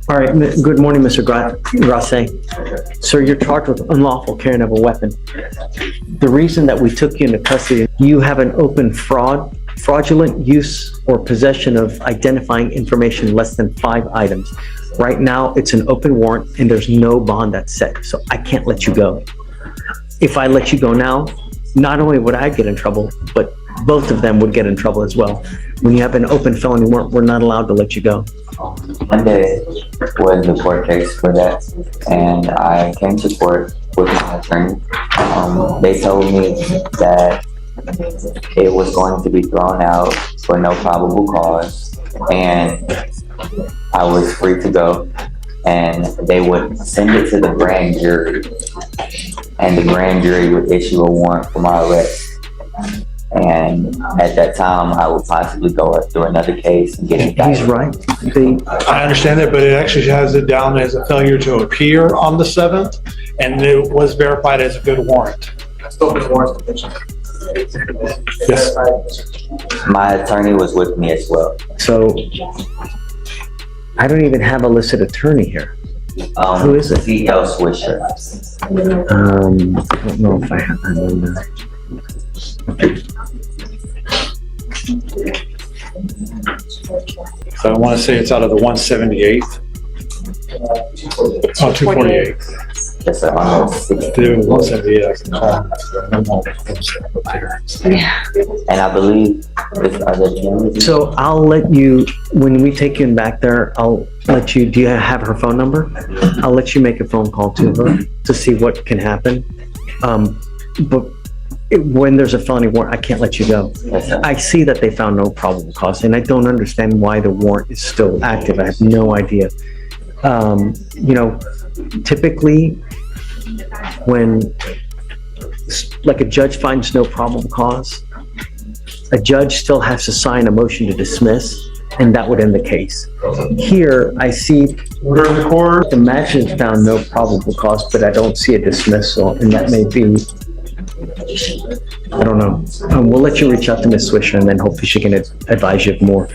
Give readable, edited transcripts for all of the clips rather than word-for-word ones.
All right, good morning, Mr. Grasset. Sir, you're charged with unlawful carrying of a weapon. The reason that we took you into custody, you have an open fraudulent use or possession of identifying information less than 5 items. Right now, it's an open warrant and there's no bond that's set, so I can't let you go. If I let you go now, not only would I get in trouble, but both of them would get in trouble as well. When you have an open felony warrant, we're not allowed to let you go. Monday was the court case for that, and I came to court with my attorney. They told me that it was going to be thrown out for no probable cause, and I was free to go, and they would send it to the grand jury, and the grand jury would issue a warrant for my arrest. And at that time, I would possibly go through another case and get it. He's right. I understand that, but it actually has it down as a failure to appear on the 7th, and it was verified as a good warrant. Yes. My attorney was with me as well. So, I don't even have a listed attorney here. Who is it? CEO Fleischer. I don't know if I have that number. So I want to say it's out of the 178th. Oh, 248. Yes, sir. On the 16th. The 178th. Yeah. And I believe this other So I'll let you, when we take you back there, I'll let you, do you have her phone number? I'll let you make a phone call to her to see what can happen. But when there's a felony warrant, I can't let you go. Yes, sir. I see that they found no probable cause, and I don't understand why the warrant is still active. I have no idea. Typically, when like a judge finds no probable cause, a judge still has to sign a motion to dismiss, and that would end the case. Here, I see the magistrate found no probable cause, but I don't see a dismissal, and that may be, I don't know. We'll let you reach out to Ms. Swisher, and then hopefully she can advise you more.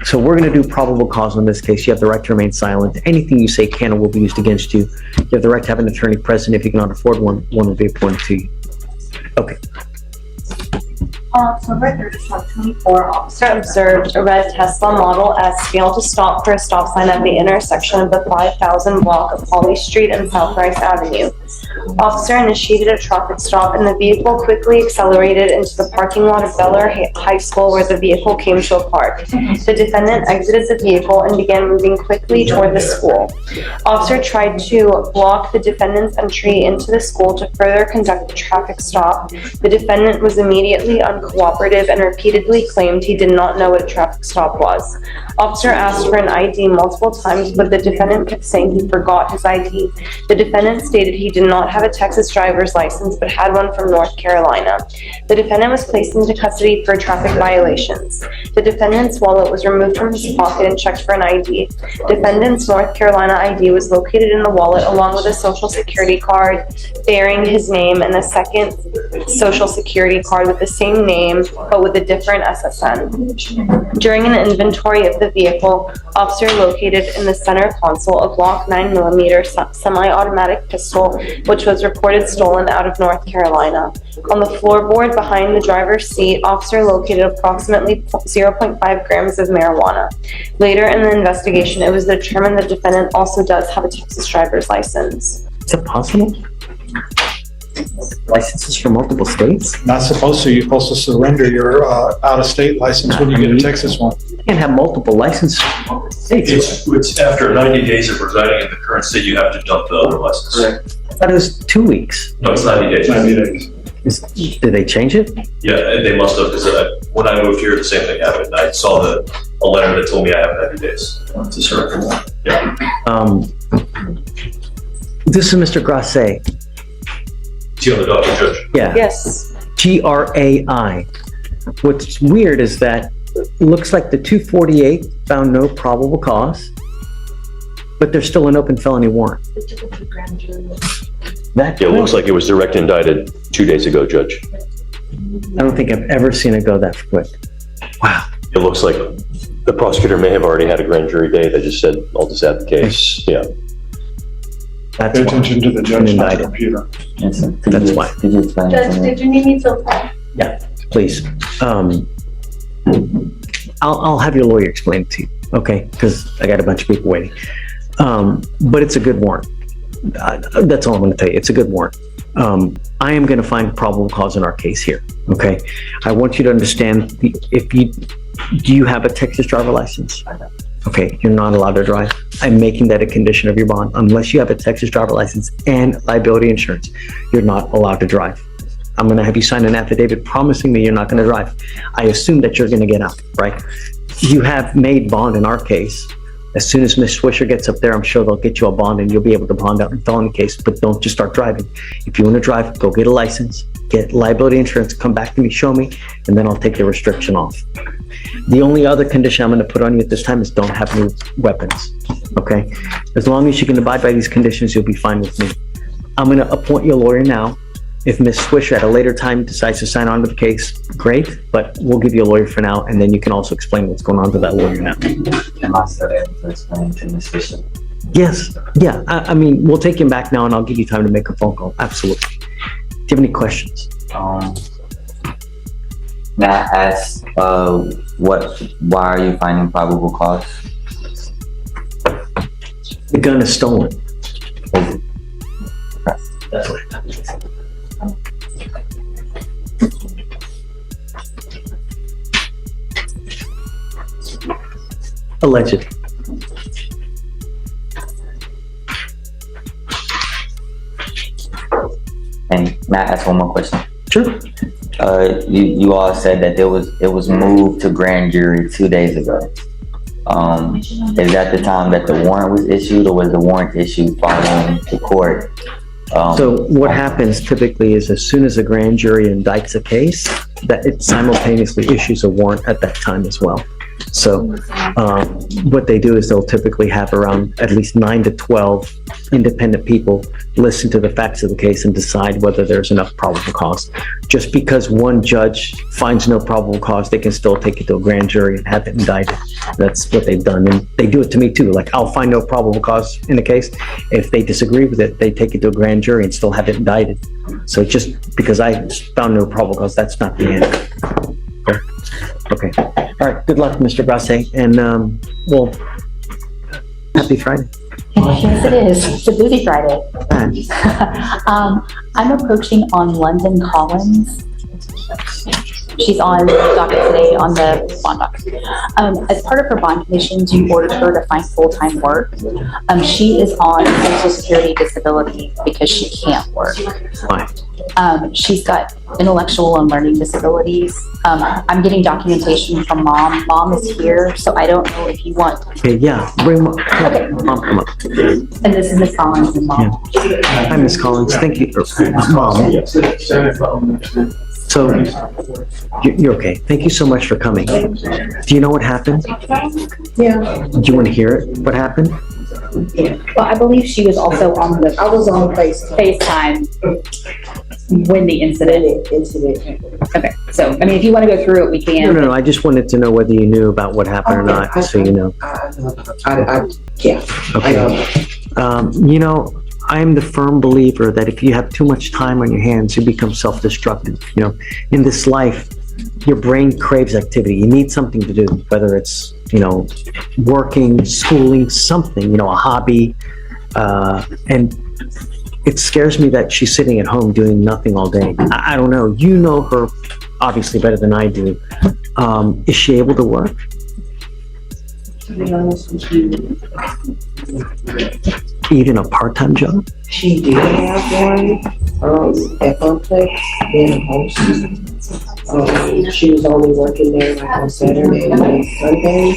So we're going to do probable cause on this case. You have the right to remain silent. Anything you say can or will be used against you. You have the right to have an attorney present. If you cannot afford one will be appointed to you. Okay. On October 30, 2024, officer observed a red Tesla Model S fail to stop for a stop sign at the intersection of the 5000 block of Holly Street and South Rice Avenue. Officer initiated a traffic stop and the vehicle quickly accelerated into the parking lot of Bel Air High School where the vehicle came to a park. The defendant exited the vehicle and began moving quickly toward the school. Officer tried to block the defendant's entry into the school to further conduct the traffic stop. The defendant was immediately uncooperative and repeatedly claimed he did not know what a traffic stop was. Officer asked for an ID multiple times, but the defendant kept saying he forgot his ID. The defendant stated he did not have a Texas driver's license, but had one from North Carolina. The defendant was placed into custody for traffic violations. The defendant's wallet was removed from his pocket and checked for an ID. Defendant's North Carolina ID was located in the wallet along with a social security card bearing his name and a second social security card with the same name but with a different SSN. During an inventory of the vehicle, officer located in the center console a Glock 9mm semi-automatic pistol, which was reported stolen out of North Carolina. On the floorboard behind the driver's seat, officer located approximately 0.5 grams of marijuana. Later in the investigation, it was determined the defendant also does have a Texas driver's license. Is it possible? Licenses for multiple states? Not supposed to. You're supposed to surrender your out-of-state license when you get a Texas one. You can't have multiple licenses for multiple states. It's after 90 days of residing in the current state, you have to dump the other license. Correct. I thought it was 2 weeks. No, it's 90 days. 90 days. Did they change it? Yeah, they must have, because when I moved here, the same thing happened. I saw a letter that told me I have 90 days to surrender. Yeah. This is Mr. Grasset. Is he on the docket, Judge? Yeah. Yes. GRAI. What's weird is that it looks like the 248 found no probable cause, but there's still an open felony warrant. Yeah, it looks like it was direct indicted 2 days ago, Judge. I don't think I've ever seen it go that quick. Wow. It looks like The prosecutor may have already had a grand jury day. They just said, I'll just add the case. Yeah. That's Pay why. attention to the judge, not the Indicted. computer. Yes, sir. That's why. Could you explain it Judge, to me? did you need me to apply? Please. I'll have your lawyer explain it to you, okay? Because I got a bunch of people waiting. But it's a good warrant. That's all I'm going to tell you. It's a good warrant. I am going to find probable cause in our case here, okay? I want you to understand, do you have a Texas driver license? Okay, you're not allowed to drive. I'm making that a condition of your bond. Unless you have a Texas driver license and liability insurance, you're not allowed to drive. I'm going to have you sign an affidavit promising me you're not going to drive. I assume that you're going to get out, right? You have made bond in our case. As soon as Ms. Swisher gets up there, I'm sure they'll get you a bond and you'll be able to bond out in felony case, but don't just start driving. If you want to drive, go get a license, get liability insurance, come back to me, show me, and then I'll take the restriction off. The only other condition I'm going to put on you at this time is don't have any weapons, okay? As long as you can abide by these conditions, you'll be fine with me. I'm going to appoint you a lawyer now. If Ms. Swisher at a later time decides to sign on to the case, great, but we'll give you a lawyer for now, and then you can also explain what's going on to that lawyer now. Am I still able to explain to Ms. Fisher? Yes, yeah, I mean, we'll take him back now and I'll give you time to make a phone call, absolutely. Do you have any questions? May I ask, why are you finding probable cause? The gun is stolen. Is it? That's right. Alleged. And may I ask one more question? Sure. You all said that it was moved to grand jury 2 days ago. Is that the time that the warrant was issued, or was the warrant issued following the court? So what happens typically is as soon as a grand jury indicts a case, that it simultaneously issues a warrant at that time as well. So what they do is they'll typically have around at least 9 to 12 independent people listen to the facts of the case and decide whether there's enough probable cause. Just because one judge finds no probable cause, they can still take it to a grand jury and have it indicted. That's what they've done. And they do it to me too. Like, I'll find no probable cause in a case. If they disagree with it, they take it to a grand jury and still have it indicted. So just because I found no probable cause, that's not the end. Okay. All right. Good luck, Mr. Brasse. And, well, happy Friday. Yes, it is. It's a busy Friday. I'm approaching on London Collins. She's on docket today on the bond docket. As part of her bond conditions, you ordered her to find full-time work. She is on Social Security disability because she can't work. Why? She's got intellectual and learning disabilities. I'm getting documentation from mom. Mom is here, so I don't know if you want. Okay, yeah. Bring mom. Okay. Mom, come up. And this is Miss Collins and mom. Hi, Ms. Collins. Thank you. Mom. So, you're okay. Thank you so much for coming. Do you know what happened? Yeah, Do you want to hear it? What happened? Well, I believe she was also on the I was on FaceTime when the incident. Okay, so, I mean, if you want to go through it, we can. No. I just wanted to know whether you knew about what happened or not, just so you know. Yeah. Okay. You know, I am the firm believer that if you have too much time on your hands, you become self-destructive. You know, in this life, your brain craves activity. You need something to do, whether it's, you know, working, schooling, something, you know, a hobby. And it scares me that she's sitting at home doing nothing all day. I don't know. You know her obviously better than I do. Is she able to work? To be honest with you, Even a part-time job? she did have one, at Funplex, in Holston. She was only working there like on Saturday and Sunday.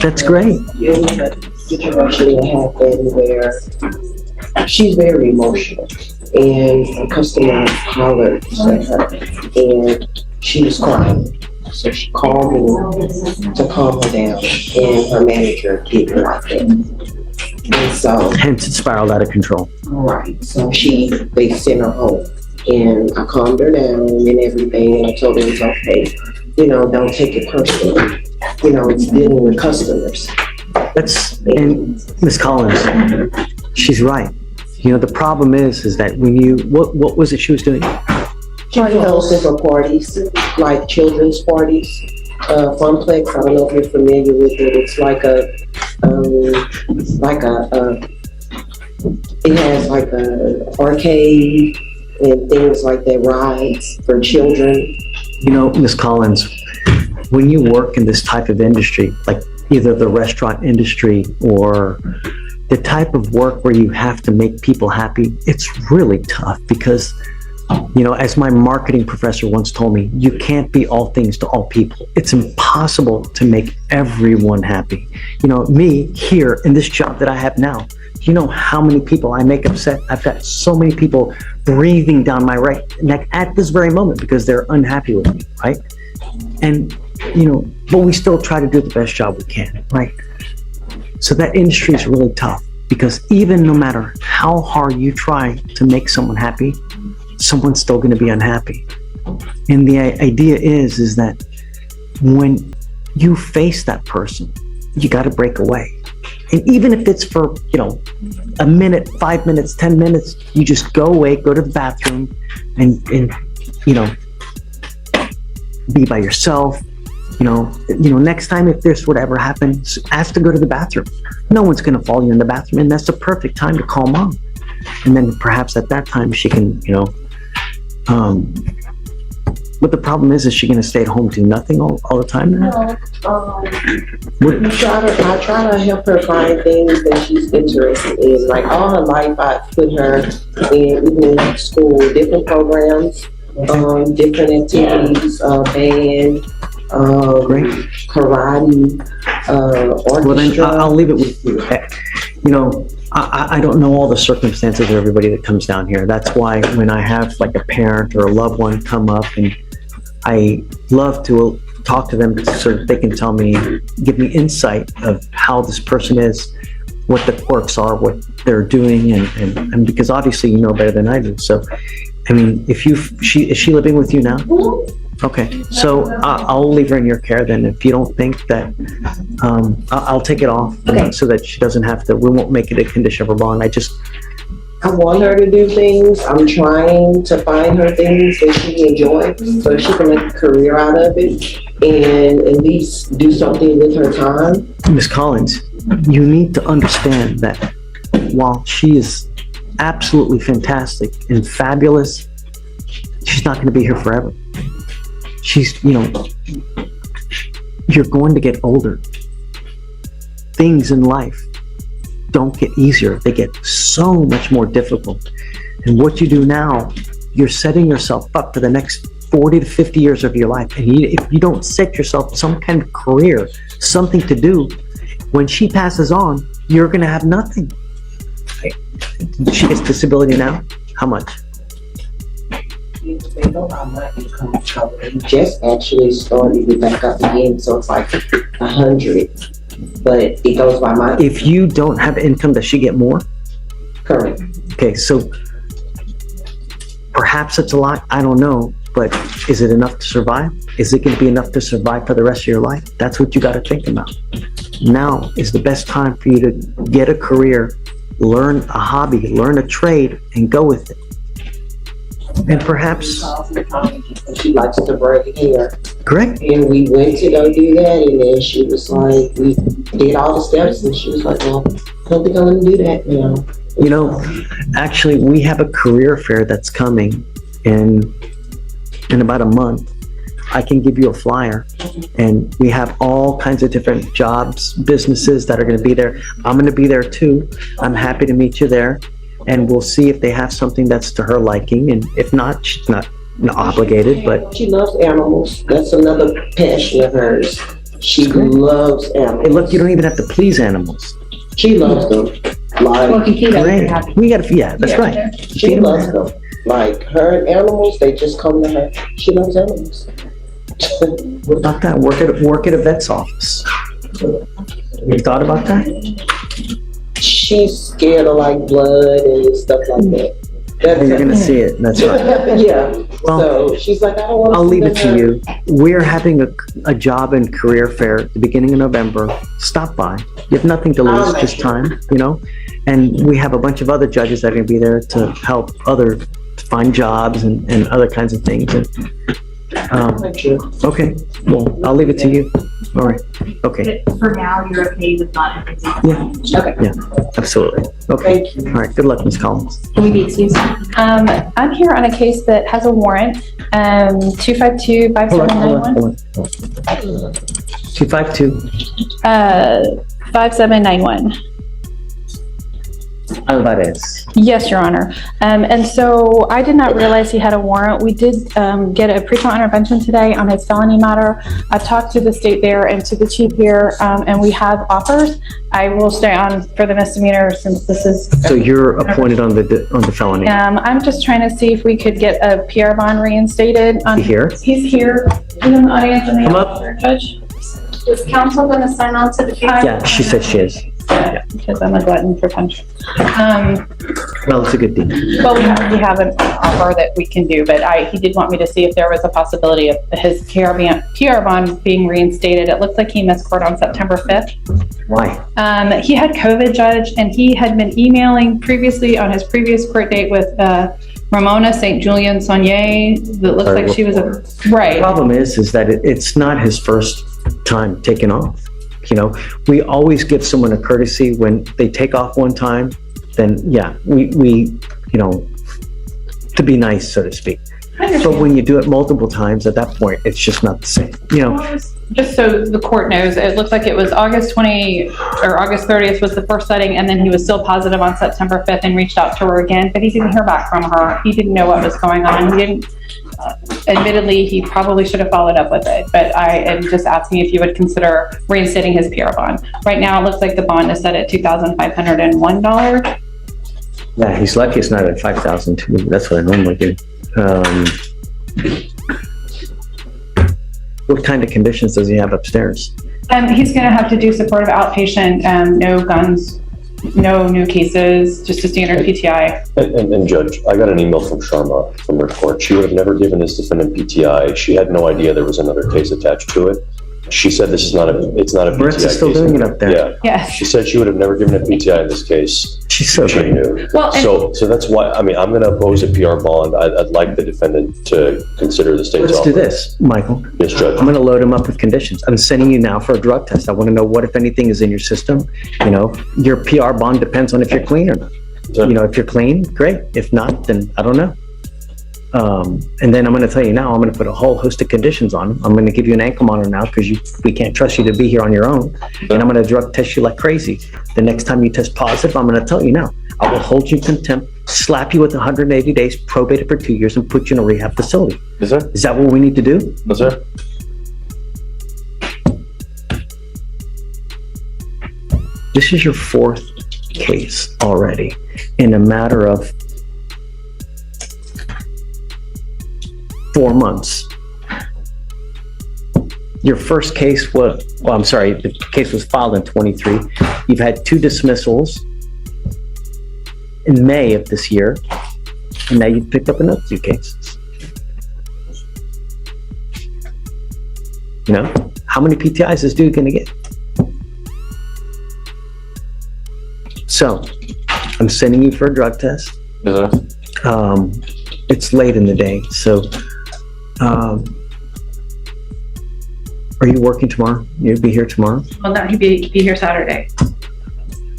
That's great. Yeah, but the situation that happened where she's very emotional, and a customer hollered at her, and she was crying. So she called me to calm her down, and her manager did her like that. And so, Hence, it spiraled out of control. right, so they sent her home, and I calmed her down and everything, and I told her it was okay. don't take it personally. It's dealing with customers. And Ms. Collins, she's right. The problem is that when what was it she was doing? She hosted for parties, like children's parties. Funplex, I don't know if you're familiar with it. It's it has like a arcade and things like that, rides for children. Ms. Collins, when you work in this type of industry, like either the restaurant industry or the type of work where you have to make people happy, it's really tough because, as my marketing professor once told me, you can't be all things to all people. It's impossible to make everyone happy. Me here in this job that I have now, you know how many people I make upset? I've got so many people breathing down my right neck at this very moment because they're unhappy with me, right? And, but we still try to do the best job we can, right? So that industry is really tough because even no matter how hard you try to make someone happy, someone's still going to be unhappy. And the idea is that when you face that person, you got to break away. And even if it's for, a minute, 5 minutes, 10 minutes, you just go away, go to the bathroom and be by yourself. Next time if there's whatever happens, ask to go to the bathroom. No one's going to follow you in the bathroom, and that's the perfect time to call mom. And then perhaps at that time she can, but the problem is she going to stay at home do nothing all the time? No, I try to help her find things that she's interested in. Like all her life, I put her in school, different programs, different activities, band, karate, orchestra. Well, then I'll leave it with you. I don't know all the circumstances of everybody that comes down here. That's why when I have like a parent or a loved one come up, and I love to talk to them so that they can tell me, give me insight of how this person is, what the quirks are, what they're doing, and because obviously you know better than I do. So, I mean, is she living with you now? Okay, so I'll leave her in your care then. If you don't think that, I'll take it off so that she doesn't have to. We won't make it a condition of her bond. I want her to do things. I'm trying to find her things that she enjoys so she can make a career out of it and at least do something with her time. Ms. Collins, you need to understand that while she is absolutely fantastic and fabulous, she's not going to be here forever. She's, you're going to get older. Things in life don't get easier. They get so much more difficult. And what you do now, you're setting yourself up for the next 40 to 50 years of your life. And if you don't set yourself some kind of career, something to do, when she passes on, you're going to have nothing. She gets disability now? How much? They know how much income is covered. They just actually started it back up again, so it's like 100. But it goes by my. If you don't have income, does she get more? Correct. Okay, so perhaps it's a lot, I don't know, but is it enough to survive? Is it going to be enough to survive for the rest of your life? That's what you got to think about. Now is the best time for you to get a career, learn a hobby, learn a trade, and go with it. And perhaps she likes to braid hair. Correct. And we went to go do that, and then she was like, we did all the steps, and she was like, well, I don't think I'm going to do that now. Actually, we have a career fair that's coming in about a month. I can give you a flyer, and we have all kinds of different jobs, businesses that are going to be there. I'm going to be there too. I'm happy to meet you there, and we'll see if they have something that's to her liking, and if not, she's not obligated, but she loves animals. That's another passion of hers. She loves animals. Hey, look, you don't even have to please animals. She loves them. Like, we got to, yeah, that's right. She loves them. Like, her and animals, they just come to her. She loves animals. What about that? Work at a vet's office. You thought about that? She's scared of like blood and stuff like that. You're gonna see it. That's right. Yeah, Well, So she's like, I don't want to. I'll leave it to you. We're having a job and career fair at the beginning of November. Stop by. You have nothing to lose, just time, you know? And we have a bunch of other judges that are gonna be there to help other find jobs and other kinds of things. And, okay, well, I'll leave it to you. All right, okay, For now, you're okay with not everything? yeah, Okay. yeah, absolutely. Okay, all right, good luck, Ms. Collins. Can we be excused? I'm here on a case that has a warrant, 252-5791. Hold on. 252, 5791. Alvarez. Yes, Your Honor. And so I did not realize he had a warrant. We did get a pretrial intervention today on his felony matter. I've talked to the state there and to the chief here, and we have offers. I will stay on for the misdemeanor since this is. So you're appointed on the felony. I'm just trying to see if we could get a PR bond reinstated. He here? He's here. He's in the audience. Come up. Judge. Is council gonna sign on to the case? Yeah, she said she is. Because I'm a glutton for punishment. Well, it's a good thing. Well, we have an offer that we can do, but he did want me to see if there was a possibility of his PR bond being reinstated. It looks like he missed court on September 5th. Why? He had COVID, Judge, and he had been emailing previously on his previous court date with Ramona St. Julian Saunier. That looks like she was a, The right. problem is that it's not his first time taking off. You know, we always give someone a courtesy when they take off one time, then yeah, we you know, to be nice, so to speak. But when you do it multiple times, at that point, it's just not the same, you know. Just so the court knows, it looks like it was August 30th was the first setting, and then he was still positive on September 5th and reached out to her again, but he didn't hear back from her. He didn't know what was going on. He didn't, admittedly, he probably should have followed up with it, but I am just asking if you would consider reinstating his PR bond. Right now, it looks like the bond is set at $2,501. Yeah, he's lucky it's not at 5,000 too. That's what I normally do. What kind of conditions does he have upstairs? He's gonna have to do supportive outpatient, no guns, no new cases, just a standard PTI. And Judge, I got an email from Sharma from her court. She would have never given this defendant PTI. She had no idea there was another case attached to it. She said it's not a PTI Brett's case. still doing it up there. Yeah. Yes. She said she would have never given a PTI in this case. She's so She great. knew. Well, and- So that's why, I mean, I'm going to oppose a PR bond. I'd like the defendant to consider the state's Let's do offer. this, Michael. Yes, Judge. I'm gonna load him up with conditions. I'm sending you now for a drug test. I wanna know what, if anything, is in your system. You know, your PR bond depends on if you're clean or not. You know, if you're clean, great. If not, then I don't know. And then I'm gonna tell you now, I'm gonna put a whole host of conditions on him. I'm gonna give you an ankle monitor now because we can't trust you to be here on your own. And I'm gonna drug test you like crazy. The next time you test positive, I'm gonna tell you now, I will hold you in contempt, slap you with 180 days, probate it for 2 years, and put you in a rehab facility. Yes, sir. Is that what we need to do? Yes, sir. This is your fourth case already in a matter of 4 months. Your first case was, well, I'm sorry, the case was filed in 23. You've had 2 dismissals in May of this year, and now you've picked up another 2 cases. You know, how many PTIs is this dude gonna get? So, I'm sending you for a drug test. Yes, sir. It's late in the day, so, are you working tomorrow? You'll be here tomorrow? Well, no, he'd be here Saturday.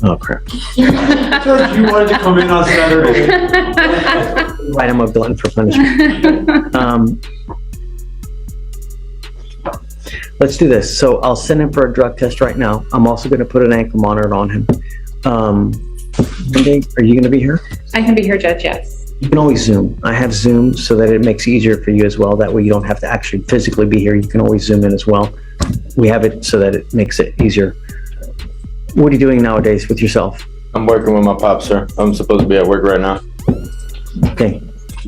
Oh, crap. You wanted to come in on Saturday. Right, I'm a glutton for punishment. Let's do this. So I'll send him for a drug test right now. I'm also gonna put an ankle monitor on him. Monday, are you gonna be here? I can be here, Judge, yes. You can always Zoom. I have Zoom so that it makes it easier for you as well. That way you don't have to actually physically be here. You can always Zoom in as well. We have it so that it makes it easier. What are you doing nowadays with yourself? I'm working with my pops, sir. I'm supposed to be at work right now. Okay,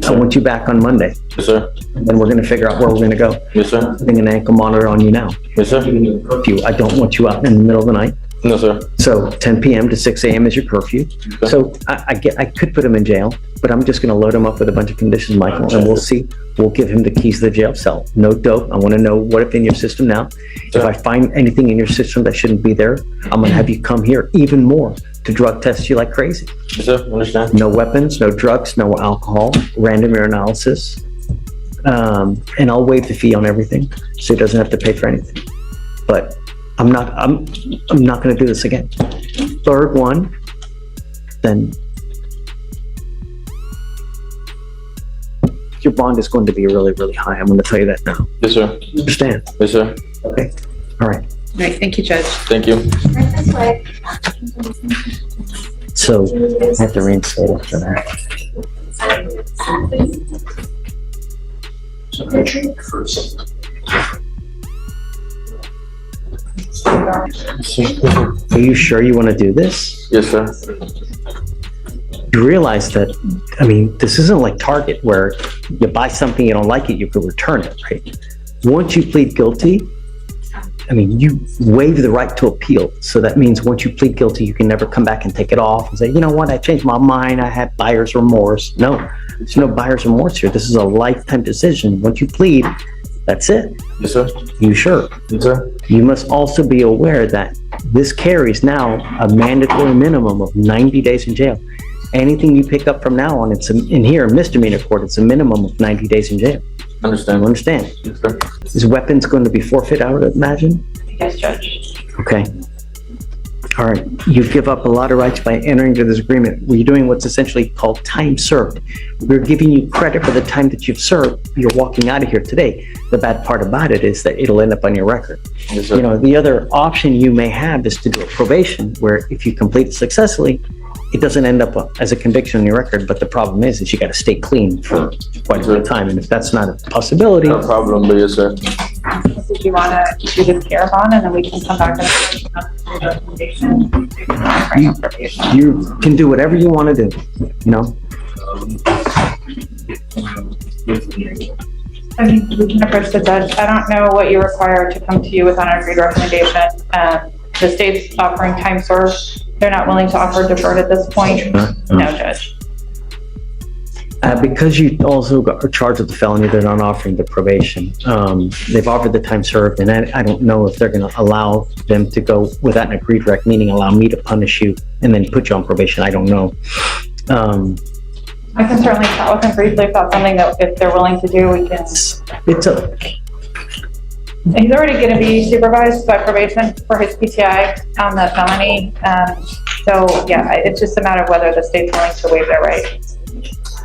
I want you back on Monday. Yes, sir. Then we're gonna figure out where we're gonna go. Yes, sir. Putting an ankle monitor on you now. Yes, sir. Curfew. I don't want you out in the middle of the night. No, sir. So 10 PM to 6 AM is your curfew. So I could put him in jail, but I'm just gonna load him up with a bunch of conditions, Michael, and we'll see. We'll give him the keys to the jail cell. No dope. I wanna know what's in your system now. If I find anything in your system that shouldn't be there, I'm gonna have you come here even more to drug test you like crazy. Yes, sir. Understand. No weapons, no drugs, no alcohol, random urinalysis. And I'll waive the fee on everything, so he doesn't have to pay for anything. But I'm not gonna do this again. Third one, then your bond is going to be really, really high. I'm gonna tell you that now. Yes, sir. Understand? Yes, sir. Okay, all right. Right, thank you, Judge. Thank you. So I have to reinstate it for that. Are you sure you wanna do this? Yes, sir. You realize that, I mean, this isn't like Target where you buy something, you don't like it, you could return it, right? Once you plead guilty, I mean, you waive the right to appeal. So that means once you plead guilty, you can never come back and take it off and say, you know what, I changed my mind, I had buyer's remorse. No, there's no buyer's remorse here. This is a lifetime decision. Once you plead, that's it. Yes, sir. You sure? Yes, sir. You must also be aware that this carries now a mandatory minimum of 90 days in jail. Anything you pick up from now on, it's in here, misdemeanor court, it's a minimum of 90 days in jail. Understand. You understand? Yes, sir. Is weapons going to be forfeit, I would imagine? Yes, Judge. Okay. All right. You give up a lot of rights by entering into this agreement. We're doing what's essentially called time served. We're giving you credit for the time that you've served. You're walking out of here today. The bad part about it is that it'll end up on your record. Yes, sir. You know, the other option you may have is to do a probation where if you complete it successfully, it doesn't end up as a conviction on your record, but the problem is you got to stay clean for quite a bit of time. And if that's not a possibility, No problem, but yes, sir. Did you want to do this care bond and then we can come back and do the recommendation? Bring up probation. you can do whatever you want to do, you know? I mean, we can approach the judge. I don't know what you require to come to you with an agreed recommendation. The state's offering time served. They're not willing to offer deferred at this point. No, Judge. Because you also are charged with the felony, they're not offering the probation. They've offered the time served, and I don't know if they're going to allow them to go without an agreed rec, meaning allow me to punish you and then put you on probation. I don't know. I can certainly chat with them briefly if that's something that if they're willing to do, we can. He's already going to be supervised by probation for his PTI on the felony. So yeah, it's just a matter of whether the state's willing to waive their right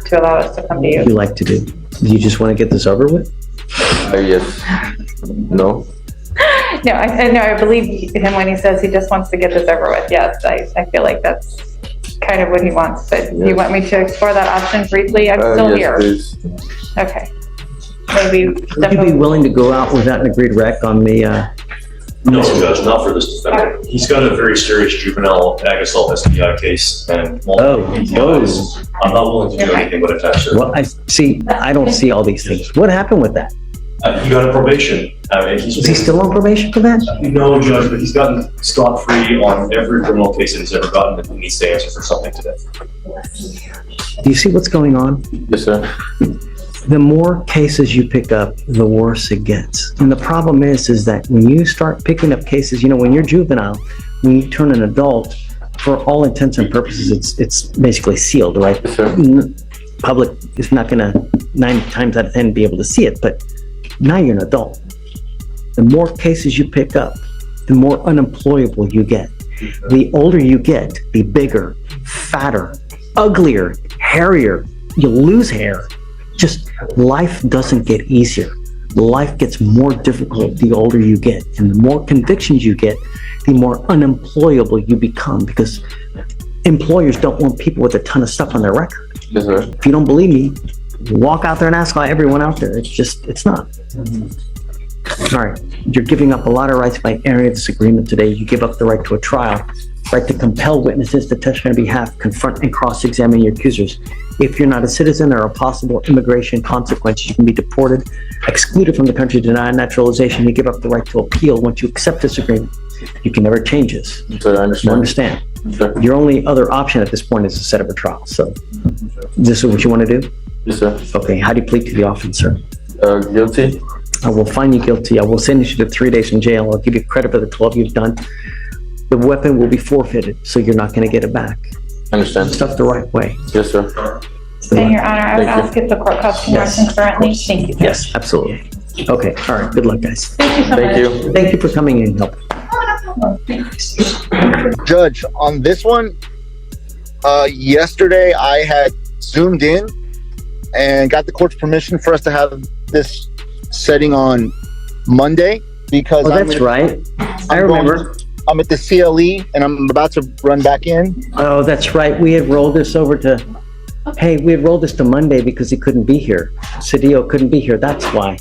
to allow us to come to you. What do you like to do? Do you just want to get this over with? Yes. No. No, I believe him when he says he just wants to get this over with. Yes, I feel like that's kind of what he wants. But you want me to explore that option briefly? I'm still here. Yes, please. Okay. Maybe. Would you be willing to go out without an agreed rec on the, No, Judge, not for this defendant. He's got a very serious juvenile ag assault STI case and multiple PTIs. I'm not willing to do anything but attach it. well, I don't see all these things. What happened with that? He got a probation. Is he still on probation for that? No, Judge, but he's gotten scot-free on every criminal case that he's ever gotten, and he needs to answer for something today. Do you see what's going on? Yes, sir. The more cases you pick up, the worse it gets. And the problem is that when you start picking up cases, you know, when you're juvenile, when you turn an adult, for all intents and purposes, it's basically sealed, right? Yes, sir. Public is not gonna 9 times out of 10 be able to see it, but now you're an adult. The more cases you pick up, the more unemployable you get. The older you get, the bigger, fatter, uglier, hairier, you lose hair. Just life doesn't get easier. Life gets more difficult the older you get. And the more convictions you get, the more unemployable you become because employers don't want people with a ton of stuff on their record. Yes, sir. If you don't believe me, walk out there and ask everyone out there. It's not. All right, you're giving up a lot of rights by entering this agreement today. You give up the right to a trial, right to compel witnesses to testify on behalf, confront and cross-examine your accusers. If you're not a citizen, there are possible immigration consequences. You can be deported, excluded from the country, denied naturalization. You give up the right to appeal once you accept this agreement. You can never change this. Sir, I You understand? Sir. Your only other option at this point is to set up a trial. So this is what you want to do? Yes, sir. Okay, how do you plead to the offense, sir? Guilty. I will find you guilty. I will send you to 3 days in jail. I'll give you credit for the 12 you've done. The weapon will be forfeited, so you're not going to get it back. Understand. Stuff the right way. Yes, sir. And Your Honor, I would Thank you. ask if the courthouse can run Yes. concurrently. Thank you. Yes, absolutely. Okay, all right, good luck, guys. Thank you. Thank you for coming in and helping. Judge, on this one, yesterday I had zoomed in and got the court's permission for us to have this setting on Monday because Oh, that's right. I remember. I'm at the CLE and I'm about to run back in. Oh, that's right. We had rolled this over to, hey, we had rolled this to Monday because he couldn't be here. Cedillo couldn't be here. That's why.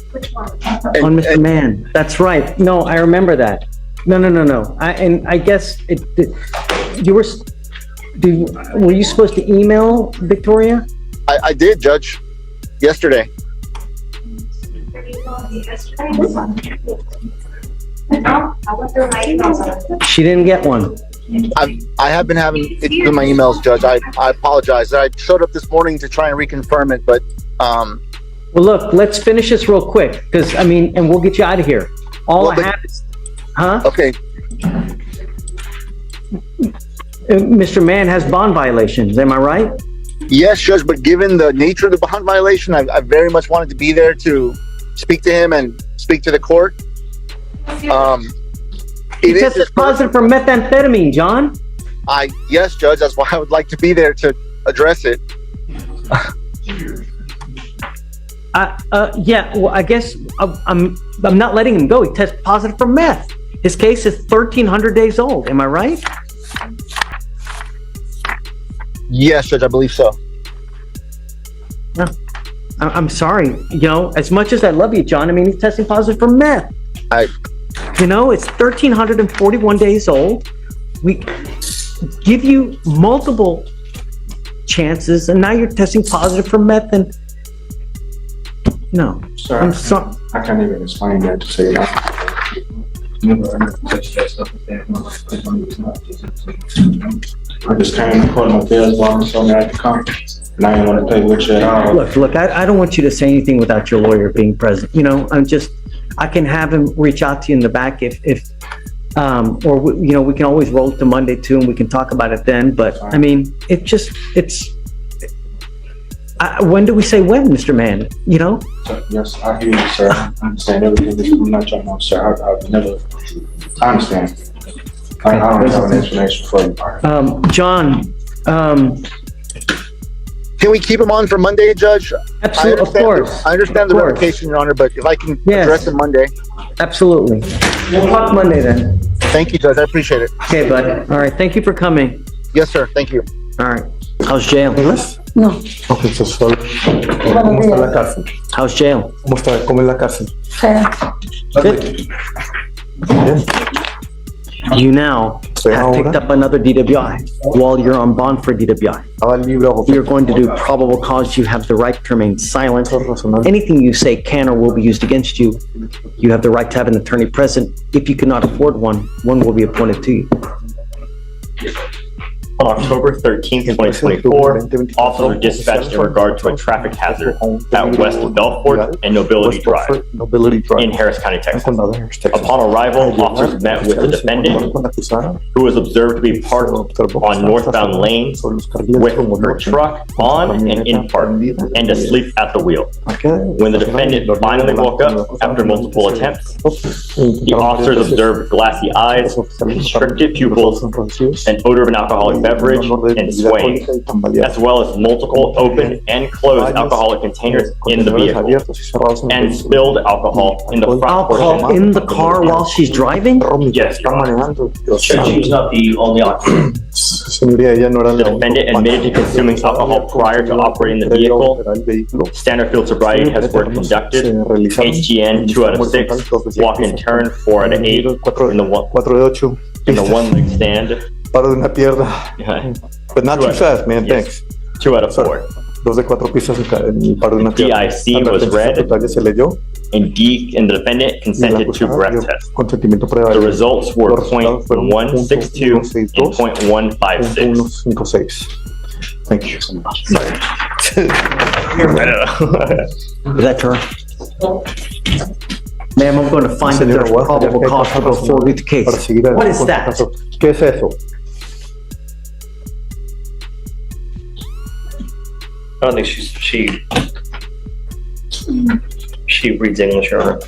On Mr. Mann. That's right. No, I remember that. No. I guess were you supposed to email Victoria? I did, Judge, yesterday. She didn't get one. I have been having it in my emails, Judge. I apologize. I showed up this morning to try and reconfirm it, but Well, look, let's finish this real quick because, and we'll get you out of here. All I have is, okay. Mr. Mann has bond violations. Am I right? Yes, Judge, but given the nature of the bond violation, I very much wanted to be there to speak to him and speak to the court. He tested positive for methamphetamine, John. Yes, Judge, that's why I would like to be there to address it. Yeah, well, I guess I'm not letting him go. He tested positive for meth. His case is 1,300 days old. Am I right? Yes, Judge, I believe so. No, I'm sorry. As much as I love you, John, he's testing positive for meth. It's 1,341 days old. We give you multiple chances, and now you're testing positive for meth. And no, Sir, I'm sorry. I can't even explain that to say that. I just came to court, my bills were so I had to come, and I didn't want to play with you at all. Look, I don't want you to say anything without your lawyer being present. I can have him reach out to you in the back if we can always roll it to Monday too, and we can talk about it then. But when do we say when, Mr. Mann? So, yes, I hear you, sir. I understand everything. I'm not trying to, sir. I understand. I don't have an explanation for you. John, can we keep him on for Monday, Judge? Absolutely, of course. I understand the revocation, Your Honor, but if I can address it Monday. Absolutely. We'll talk Monday then. Thank you, Judge. I appreciate it. Okay, bud. All right. Thank you for coming. Yes, sir. Thank you. All right. How's jail? No. Ok, solo. ¿Cómo está la cárcel? How's jail? ¿Cómo es la cárcel? Good. You now have picked up another DWI while you're on bond for DWI. You're going to do probable cause. You have the right to remain silent. Anything you say can or will be used against you. You have the right to have an attorney present. If you cannot afford one will be appointed to you. On October 13th, 2024, officers were dispatched in regard to a traffic hazard at West Belfort and Nobility Drive in Harris County, Texas. Upon arrival, officers met with the defendant, who was observed to be parked on northbound lane with her truck on and in park and asleep at the wheel. When the defendant finally woke up after multiple attempts, the officers observed glassy eyes, constricted pupils, an odor of an alcoholic beverage, and swaying, as well as multiple open and closed alcoholic containers in the vehicle, and spilled alcohol in the front Alcohol in the car while she's driving? Yes, Your Honor. She's not the only occupant. The defendant admitted to consuming alcohol prior to operating the vehicle. Standard field sobriety test work conducted. HGN 2 out of 6. Walk and turn 4 out of 8. In the one-leg stand. Paro de una pierna. But not too fast, man. Thanks. 2 out of 4. 2 de 4 pisos en el par de una DIC was read, se leyó. and the defendant consented to breath test. Consentimiento The previo. results were Los resultados fueron .162 and .156. 1.156. Thank you. Is that her? Ma'am, I'm going to find that there's probable cause to go forward with the case. Para seguir What is con that? su caso. ¿Qué es eso? I don't think she reads English, Your Honor.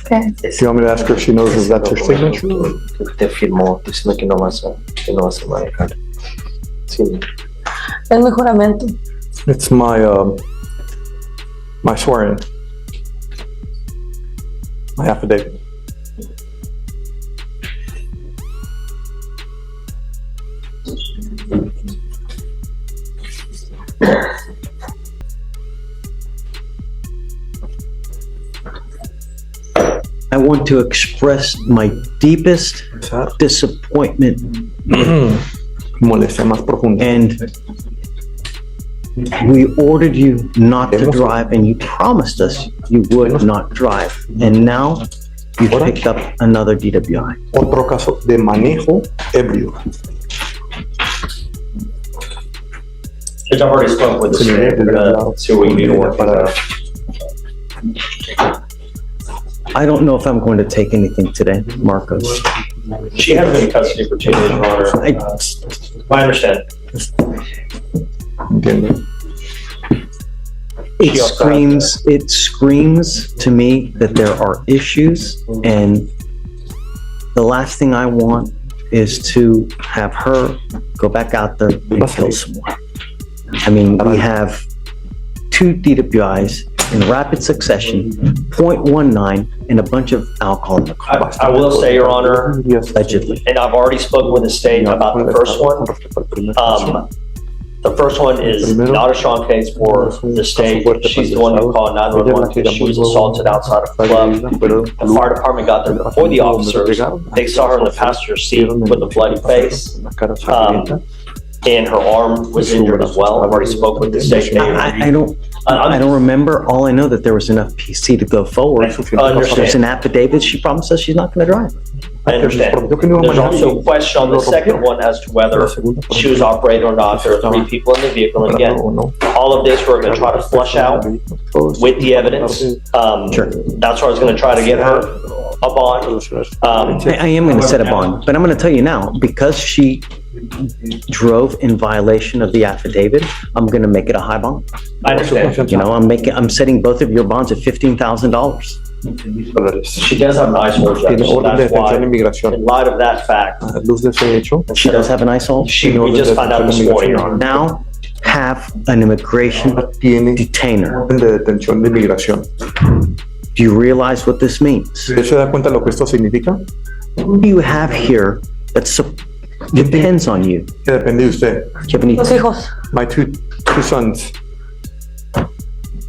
Okay. You want me to ask her if she knows if that's her signature? Te firmó diciendo que no vas a manejar. Sí. El mi juramento. It's my my swearing. My affidavit. I want to express my deepest disappointment Molestia más profunda. and we ordered you not to drive and you promised us you would not drive. And now you picked up another DWI. Otro caso de manejo ebrio. Judge, I've already spoken with the state. We're gonna see what we need to work out. I don't know if I'm going to take anything today, Marcos. She has been in custody for 2 days, Your Honor. I understand. Entiendo. It screams to me that there are issues, and the last thing I want is to have her go back out there and kill someone. I mean, we have 2 DWIs in rapid succession, .19, and a bunch of alcohol in the car. I will say, Your Honor, Allegedly. and I've already spoken with the state about the first one. The first one is not a strong case for the state. She's the one who called 911 because she was assaulted outside of a club. The fire department got there before the officers. They saw her in the passenger seat with a bloody face. And her arm was injured as well. I've already spoke with the state. I don't remember. All I know that there was enough PC to go forward. There's an affidavit. She promised us she's not going to drive. I understand. There's also a question on the second one as to whether she was operating or not. There are 3 people in the vehicle. And again, all of this we're going to try to flush out with the evidence. Sure. That's where I was going to try to get her a bond. I am going to set a bond, but I'm going to tell you now, because she drove in violation of the affidavit, I'm going to make it a high bond. I understand. You know, I'm setting both of your bonds at $15,000. She does have an ISO, Judge. That's why, in light of that fact, She does have an ISOL? we just found out this morning, Your Honor. Now have an immigration detainer. De detención de inmigración. Do you realize what this means? ¿Usted se da cuenta lo que esto significa? Who do you have here that depends on you? Que depende de usted. Do you have any- Los hijos. My two sons.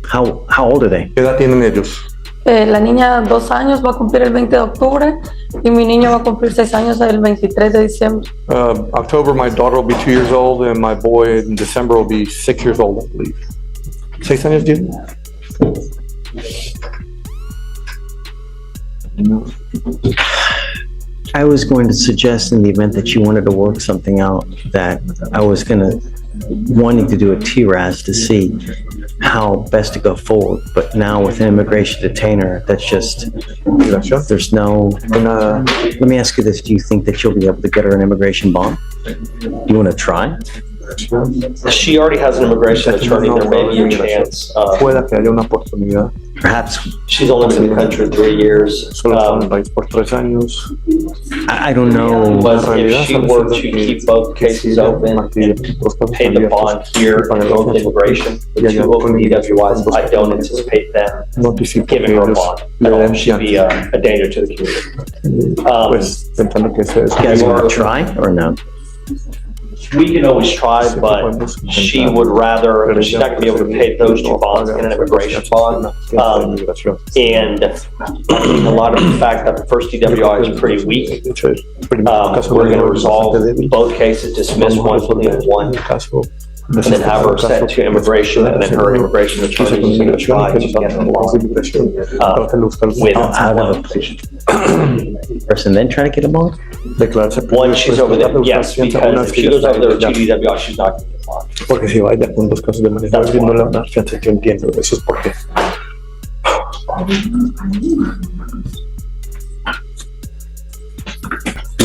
How old are they? ¿Qué edad tienen ellos? La niña 2 años va a cumplir el 20 de octubre y mi niño va a cumplir 6 años el 23 de diciembre. October, my daughter will be 2 years old, and my boy in December will be 6 years old, I believe. 6 años, dude? I was going to suggest, in the event that you wanted to work something out, that I was wanting to do a TRAS to see how best to go forward. But now with an immigration detainer, that's just, there's no, let me ask you this, do you think that you'll be able to get her an immigration bond? Do you want to try? She already has an immigration attorney. There may be a chance. Pueda que haya una oportunidad. Perhaps. She's only been in the country 3 years. Solo está en el país por 3 años. I don't know. But if she were to keep both cases open and pay the bond here and go to immigration, the 2 open DWIs, I don't anticipate them giving her a bond at all. She'd be a danger to the community. Pues pensando que You guys want to try or no? We can always try, but she would rather, she's not gonna be able to pay those two bonds and an immigration bond. And a lot of the fact that the first DWI is pretty weak, we're gonna resolve both cases, dismiss one, plea in one, and then have her sent to immigration, and then her immigration attorney is gonna try to get her bond. Without one person then try to get a bond? One, she's over there, yes, because if she goes over there with two DWI, she's not gonna get bond. Porque si vaya con dos casos de manejo, no le van a dar fianza, yo entiendo, eso es porque.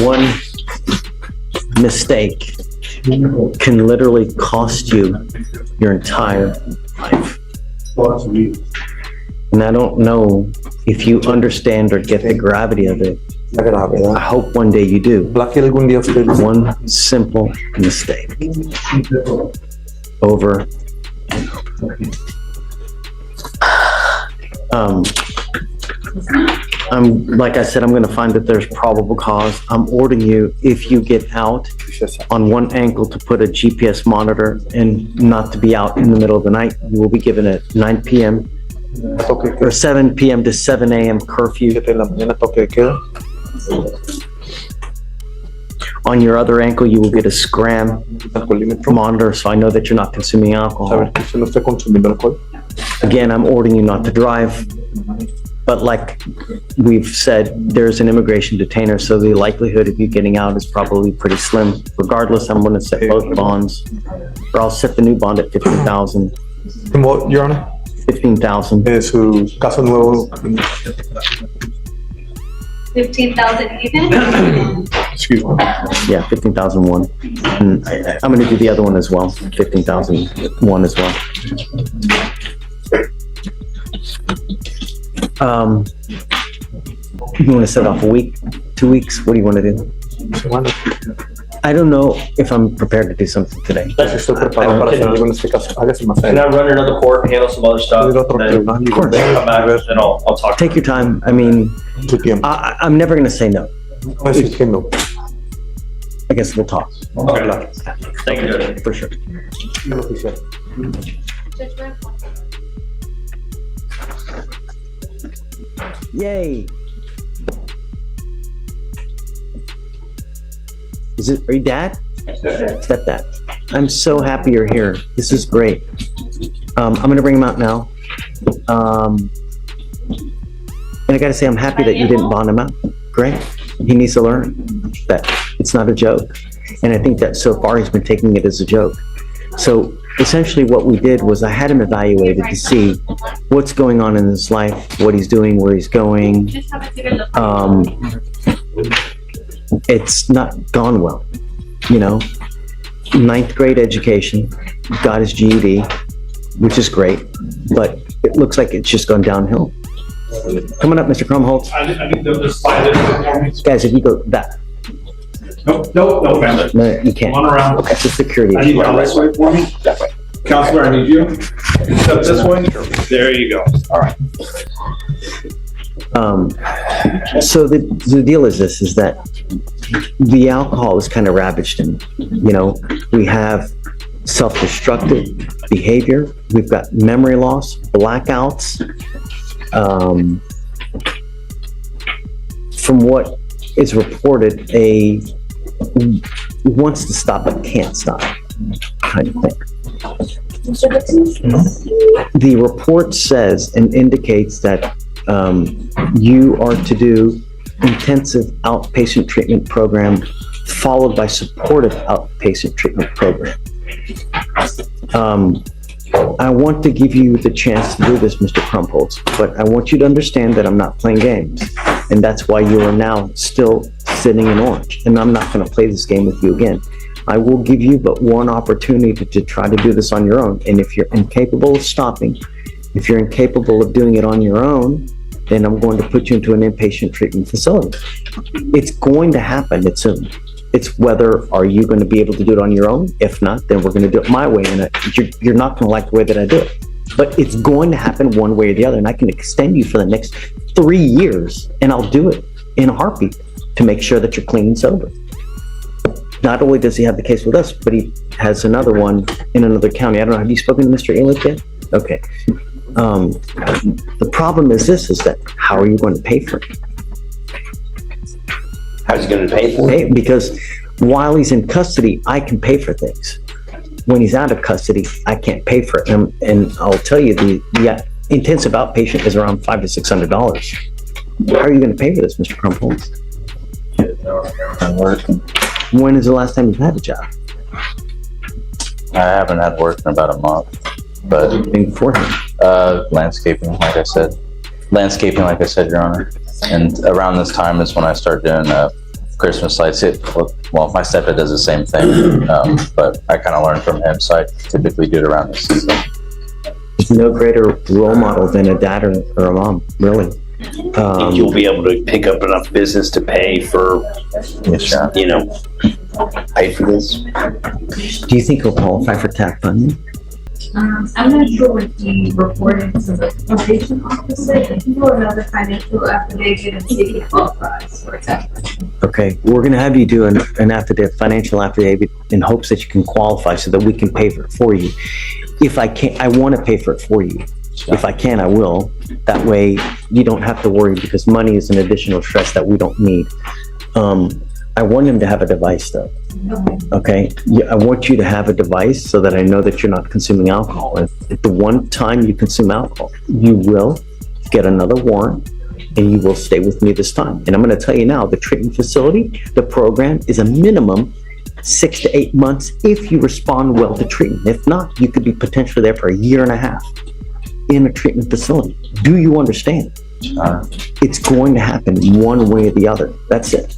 One mistake can literally cost you your entire life. And I don't know if you understand or get the gravity of it. I hope one day you do. One simple mistake over. Like I said, I'm going to find that there's probable cause. I'm ordering you, if you get out on one ankle, to put a GPS monitor and not to be out in the middle of the night. You will be given a 9 p.m. or 7 p.m. to 7 a.m. curfew. On your other ankle, you will get a scram monitor, so I know that you're not consuming alcohol. Again, I'm ordering you not to drive. But like we've said, there's an immigration detainer, so the likelihood of you getting out is probably pretty slim. Regardless, I'm going to set both bonds, or I'll set the new bond at $15,000. And what, Your Honor? $15,000. Su caso nuevo. 15,000 even? Excuse me. Yeah, 15,001. And I'm going to do the other one as well, 15,001 as well. You want to set off a week, 2 weeks? What do you want to do? I don't know if I'm prepared to do something today. Can I run another court, handle some other stuff, and then come back, then I'll talk. Take your time. I mean, I'm never going to say no. I guess we'll talk. Okay. Thank you, Judge. For sure. Yay. Are you dad? Stepdad. I'm so happy you're here. This is great. I'm gonna bring him out now. And I gotta say, I'm happy that you didn't bond him out. Great. He needs to learn that it's not a joke. And I think that so far he's been taking it as a joke. So essentially what we did was I had him evaluated to see what's going on in his life, what he's doing, where he's going. It's not gone well, you know. 9th grade education, got his GED, which is great, but it looks like it's just gone downhill. Coming up, Mr. Krumholtz. I need the slide that. Guys, if you go that. No, family. No, you can't. Come on around. Okay, the security. I need you this way for me. That way. Counselor, I need you. Step this way. There you go. All right. So the deal is this, is that the alcohol is kind of ravaged him. You know, we have self-destructive behavior. We've got memory loss, blackouts. From what is reported, wants to stop but can't stop kind of thing. The report says and indicates that you are to do intensive outpatient treatment program followed by supportive outpatient treatment program. I want to give you the chance to do this, Mr. Krumholtz, but I want you to understand that I'm not playing games, and that's why you are now still sitting in orange, and I'm not going to play this game with you again. I will give you but one opportunity to try to do this on your own, and if you're incapable of stopping, if you're incapable of doing it on your own, then I'm going to put you into an inpatient treatment facility. It's going to happen. It's whether are you going to be able to do it on your own? If not, then we're going to do it my way, and you're not going to like the way that I do it. But it's going to happen one way or the other, and I can extend you for the next 3 years, and I'll do it in a heartbeat to make sure that you're clean and sober. not only does he have the case with us, but he has another one in another county. I don't know, have you spoken to Mr. Elick yet? Okay. The problem is this, is that how are you going to pay for it? How's he gonna pay for it? Because while he's in custody, I can pay for things. When he's out of custody, I can't pay for it. And I'll tell you, the intensive outpatient is around $500 to $600. How are you going to pay for this, Mr. Crumpholz? I'm working. When is the last time you've had a job? I haven't had work in about a month, but beforehand, landscaping, like I said, Your Honor. And around this time is when I start doing Christmas lights. Well, my stepdad does the same thing, but I kind of learned from him, so I typically do it around the season. There's no greater role model than a dad or a mom, really. You'll be able to pick up enough business to pay for, you know, pay for this. Do you think he'll qualify for TAP funding? I'm not sure what he reported to the probation officer. If you do another financial affidavit and see if he qualifies for TAP. Okay, we're going to have you do an affidavit, financial affidavit, in hopes that you can qualify so that we can pay for it for you. If I can't, I want to pay for it for you. If I can, I will. That way you don't have to worry, because money is an additional stress that we don't need. I want him to have a device though. Okay? I want you to have a device so that I know that you're not consuming alcohol. If the one time you consume alcohol, you will get another warrant and you will stay with me this time. And I'm going to tell you now, the treatment facility, the program is a minimum 6 to 8 months if you respond well to treatment. If not, you could be potentially there for a year and a half in a treatment facility. Do you understand? It's going to happen one way or the other. That's it.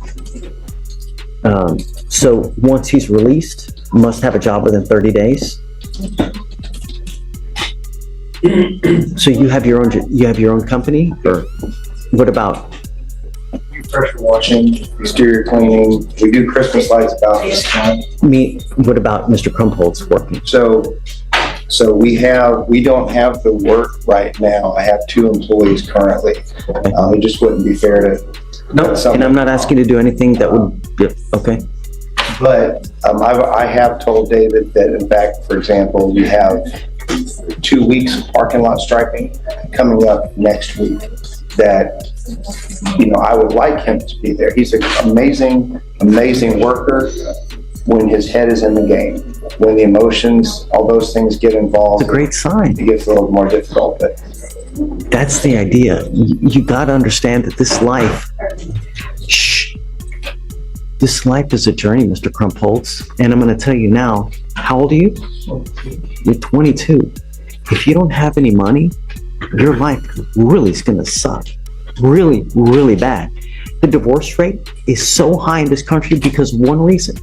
So once he's released, must have a job within 30 days. So you have your own company, or what about? Pressure washing, exterior cleaning. We do Christmas lights about this time. What about Mr. Crumpholz working? So we don't have the work right now. I have 2 employees currently. It just wouldn't be fair to. No, and I'm not asking you to do anything that would be, okay. But I have told David that, in fact, for example, you have 2 weeks of parking lot striping coming up next week that, I would like him to be there. He's an amazing worker when his head is in the game. When the emotions, all those things get involved. It's a great sign. It gets a little more difficult, but. That's the idea. You got to understand that this life is a journey, Mr. Crumpholz. And I'm going to tell you now, how old are you? You're 22. If you don't have any money, your life really is going to suck. Really, really bad. The divorce rate is so high in this country because of one reason.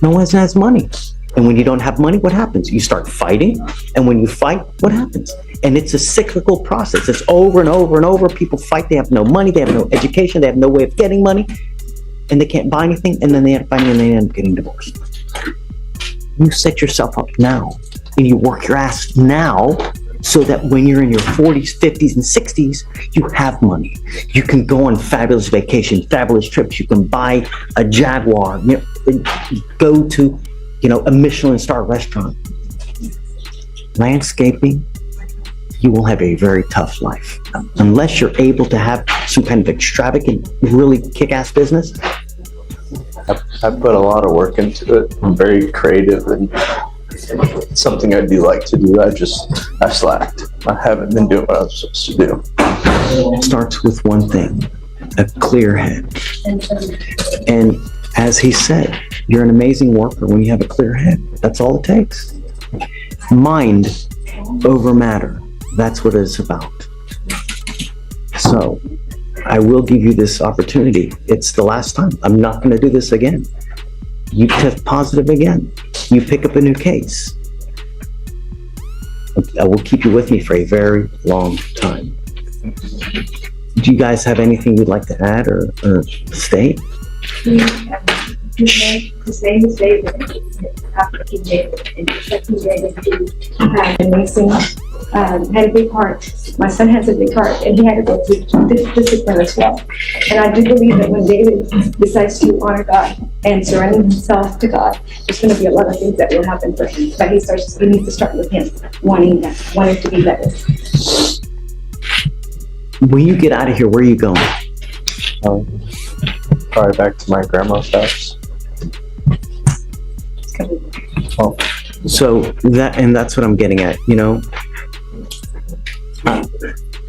No one has money. And when you don't have money, what happens? You start fighting. And when you fight, what happens? And it's a cyclical process. It's over and over and over. People fight. They have no money. They have no education. They have no way of getting money. And they can't buy anything. And then they end up fighting and they end up getting divorced. You set yourself up now. And you work your ass now so that when you're in your 40s, 50s, and 60s, you have money. You can go on fabulous vacations, fabulous trips. You can buy a Jaguar. Go to a Michelin star restaurant. Landscaping, you will have a very tough life. Unless you're able to have some kind of extravagant, really kick-ass business. I put a lot of work into it. I'm very creative and it's something I do like to do. I slacked. I haven't been doing what I was supposed to do. It starts with one thing, a clear head. And as he said, you're an amazing worker when you have a clear head. That's all it takes. Mind over matter. That's what it's about. So, I will give you this opportunity. It's the last time. I'm not going to do this again. You test positive again. You pick up a new case. I will keep you with me for a very long time. Do you guys have anything you'd like to add or state? His name is David. African David. And African David, he had amazing, had a big heart. My son has a big heart, and he had to go through discipline as well. And I do believe that when David decides to honor God and surrendering himself to God, there's gonna be a lot of things that will happen for him. But he needs to start with him, wanting to be better. When you get out of here, where are you going? Probably back to my grandma's house. So that's what I'm getting at, you know?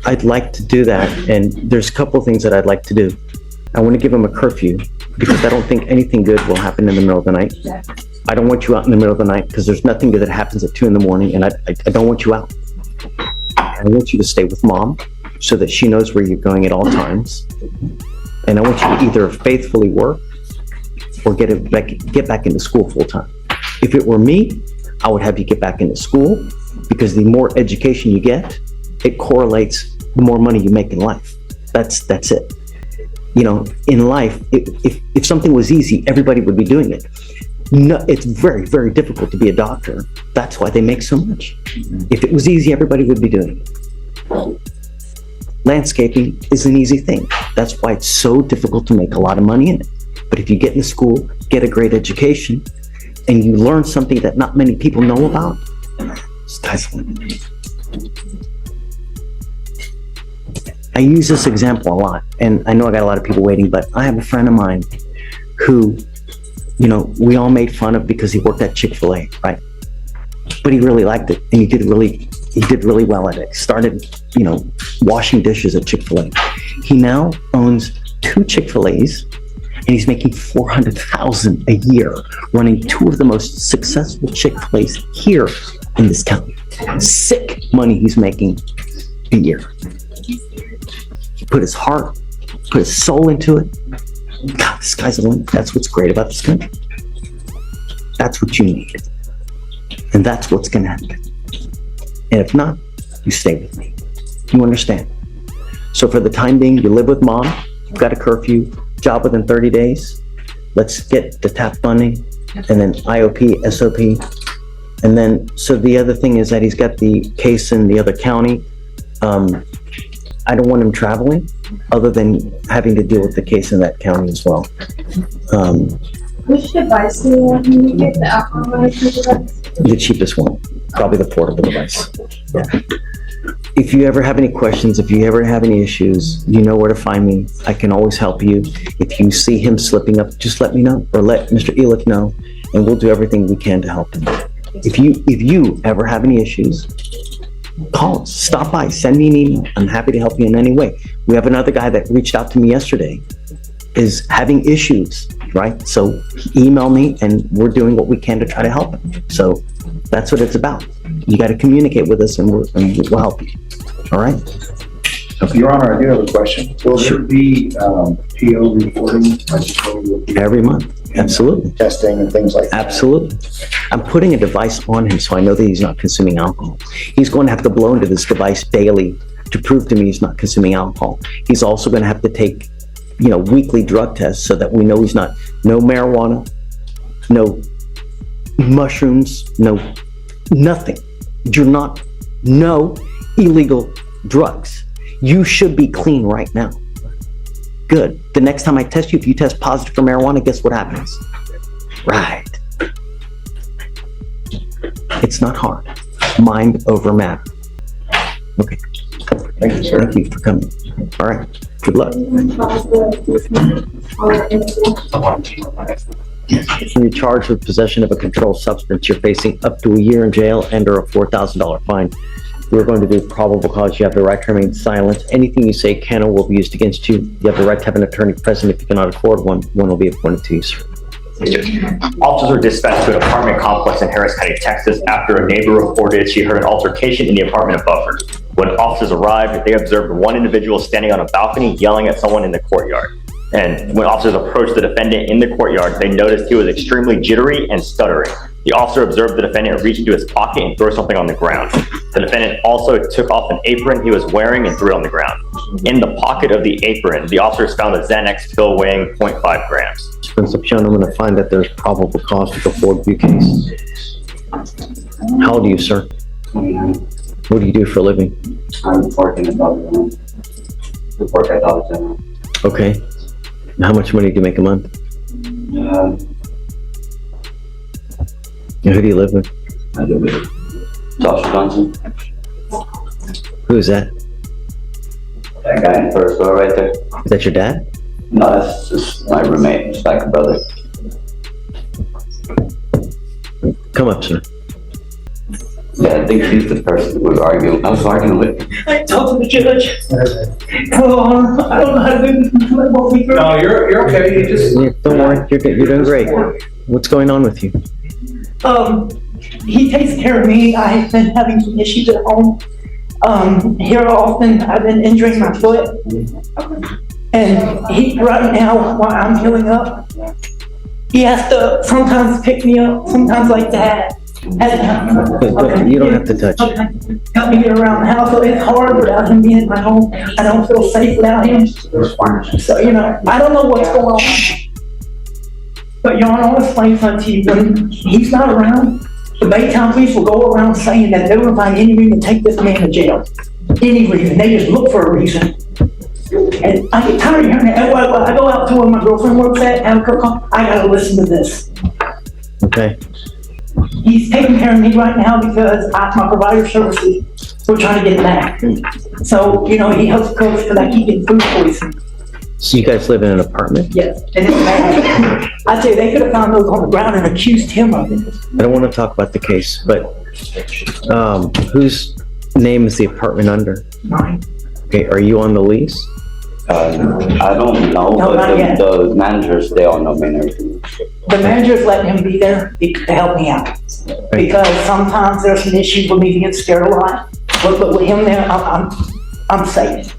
I'd like to do that, and there's a couple of things that I'd like to do. I want to give him a curfew, because I don't think anything good will happen in the middle of the night. I don't want you out in the middle of the night, because there's nothing good that happens at 2 a.m, and I don't want you out. I want you to stay with mom, so that she knows where you're going at all times. And I want you to either faithfully work, or get back into school full time. If it were me, I would have you get back into school, because the more education you get, it correlates the more money you make in life. That's it. You know, in life, if something was easy, everybody would be doing it. No, it's very, very difficult to be a doctor. That's why they make so much. If it was easy, everybody would be doing it. Landscaping is an easy thing. That's why it's so difficult to make a lot of money in it. But if you get into school, get a great education, and you learn something that not many people know about, sky's the limit. I use this example a lot, and I know I got a lot of people waiting, but I have a friend of mine who, you know, we all made fun of because he worked at Chick-fil-A, right? But he really liked it, and he did really well at it. Started, you know, washing dishes at Chick-fil-A. He now owns 2 Chick-fil-A's, and he's making $400,000 a year, running 2 of the most successful Chick-fil-A's here in this county. Sick money he's making a year. He put his heart, put his soul into it. God, this guy's the one. That's what's great about this country. That's what you need. And that's what's gonna happen. And if not, you stay with me. You understand? So for the time being, you live with mom, you've got a curfew, job within 30 days. Let's get the TAP funding, and then IOP, SOP. And then, so the other thing is that he's got the case in the other county. I don't want him traveling, other than having to deal with the case in that county as well. Which device do you want me to get, the alcohol monitoring device? The cheapest one, probably the portable device. Yeah. If you ever have any questions, if you ever have any issues, you know where to find me. I can always help you. If you see him slipping up, just let me know, or let Mr. Elick know, and we'll do everything we can to help him. If you ever have any issues, call us, stop by, send me an email. I'm happy to help you in any way. We have another guy that reached out to me yesterday, is having issues, right? So email me, and we're doing what we can to try to help him. So that's what it's about. You got to communicate with us, and we'll help you. All right? Okay. Your Honor, I do have a question. Will there be PO reporting? Every month. Absolutely. Testing and things like that? Absolutely. I'm putting a device on him, so I know that he's not consuming alcohol. He's going to have to blow into this device daily to prove to me he's not consuming alcohol. He's also going to have to take, you know, weekly drug tests so that we know he's not, no marijuana, no mushrooms, no nothing. No illegal drugs. You should be clean right now. Good. The next time I test you, if you test positive for marijuana, guess what happens? Right. It's not hard. Mind over matter. Okay. Thank you, sir. Thank you for coming. All right. Good luck. You're charged with possession of a controlled substance. You're facing up to a year in jail and or a $4,000 fine. We're going to do probable cause. You have the right to remain silent. Anything you say can or will be used against you. You have the right to have an attorney present. If you cannot afford one, one will be appointed to you, sir. Officers were dispatched to an apartment complex in Harris County, Texas, after a neighbor reported she heard an altercation in the apartment above her. When officers arrived, they observed one individual standing on a balcony yelling at someone in the courtyard. And when officers approached the defendant in the courtyard, they noticed he was extremely jittery and stuttering. The officer observed the defendant reach into his pocket and throw something on the ground. The defendant also took off an apron he was wearing and threw it on the ground. In the pocket of the apron, the officers found a Xanax pill weighing 0.5 grams. Concepcion, I'm going to find that there's probable cause to go forward with your case. How old are you, sir? What do you do for a living? I'm working at Dollar General. Okay. How much money do you make a month? And who do you live with? I live with Joshua Johnson, Who's that? that guy in first floor right there. Is that your dad? No, that's just my roommate, it's like a brother. Come up, sir. Yeah, I think she's the person we were arguing. I was arguing with. I talked to the judge. Hello, I don't know how to do this. No, you're okay, you just. Yeah, don't worry, you're doing great. What's going on with you? He takes care of me. I've been having some issues at home. Here often, I've been injuring my foot. And right now, while I'm healing up, he has to sometimes pick me up, sometimes like that. You don't have to touch. Help me get around the house. So it's hard without him being in my home. I don't feel safe without him. So, I don't know what's going on. But Your Honor, I want to explain something to you. When he's not around, the Baytown police will go around saying that they're going to find any reason to take this man to jail. Any reason. They just look for a reason. And I get tired of hearing that. When I go out to where my girlfriend works at, I gotta listen to this. Okay. He's taking care of me right now because my provider services, we're trying to get it back. So, he helps coach because I keep getting food poisoning. So you guys live in an apartment? Yes, and it's bad. I tell you, they could have found those on the ground and accused him of it. I don't want to talk about the case, but whose name is the apartment under? Mine. Okay, are you on the lease? I don't know, No, not but yet. the managers, they all know me and everything. The manager's letting him be there to help me out. Because sometimes there's some issues with me to get scared a lot. But with him there, I'm safe.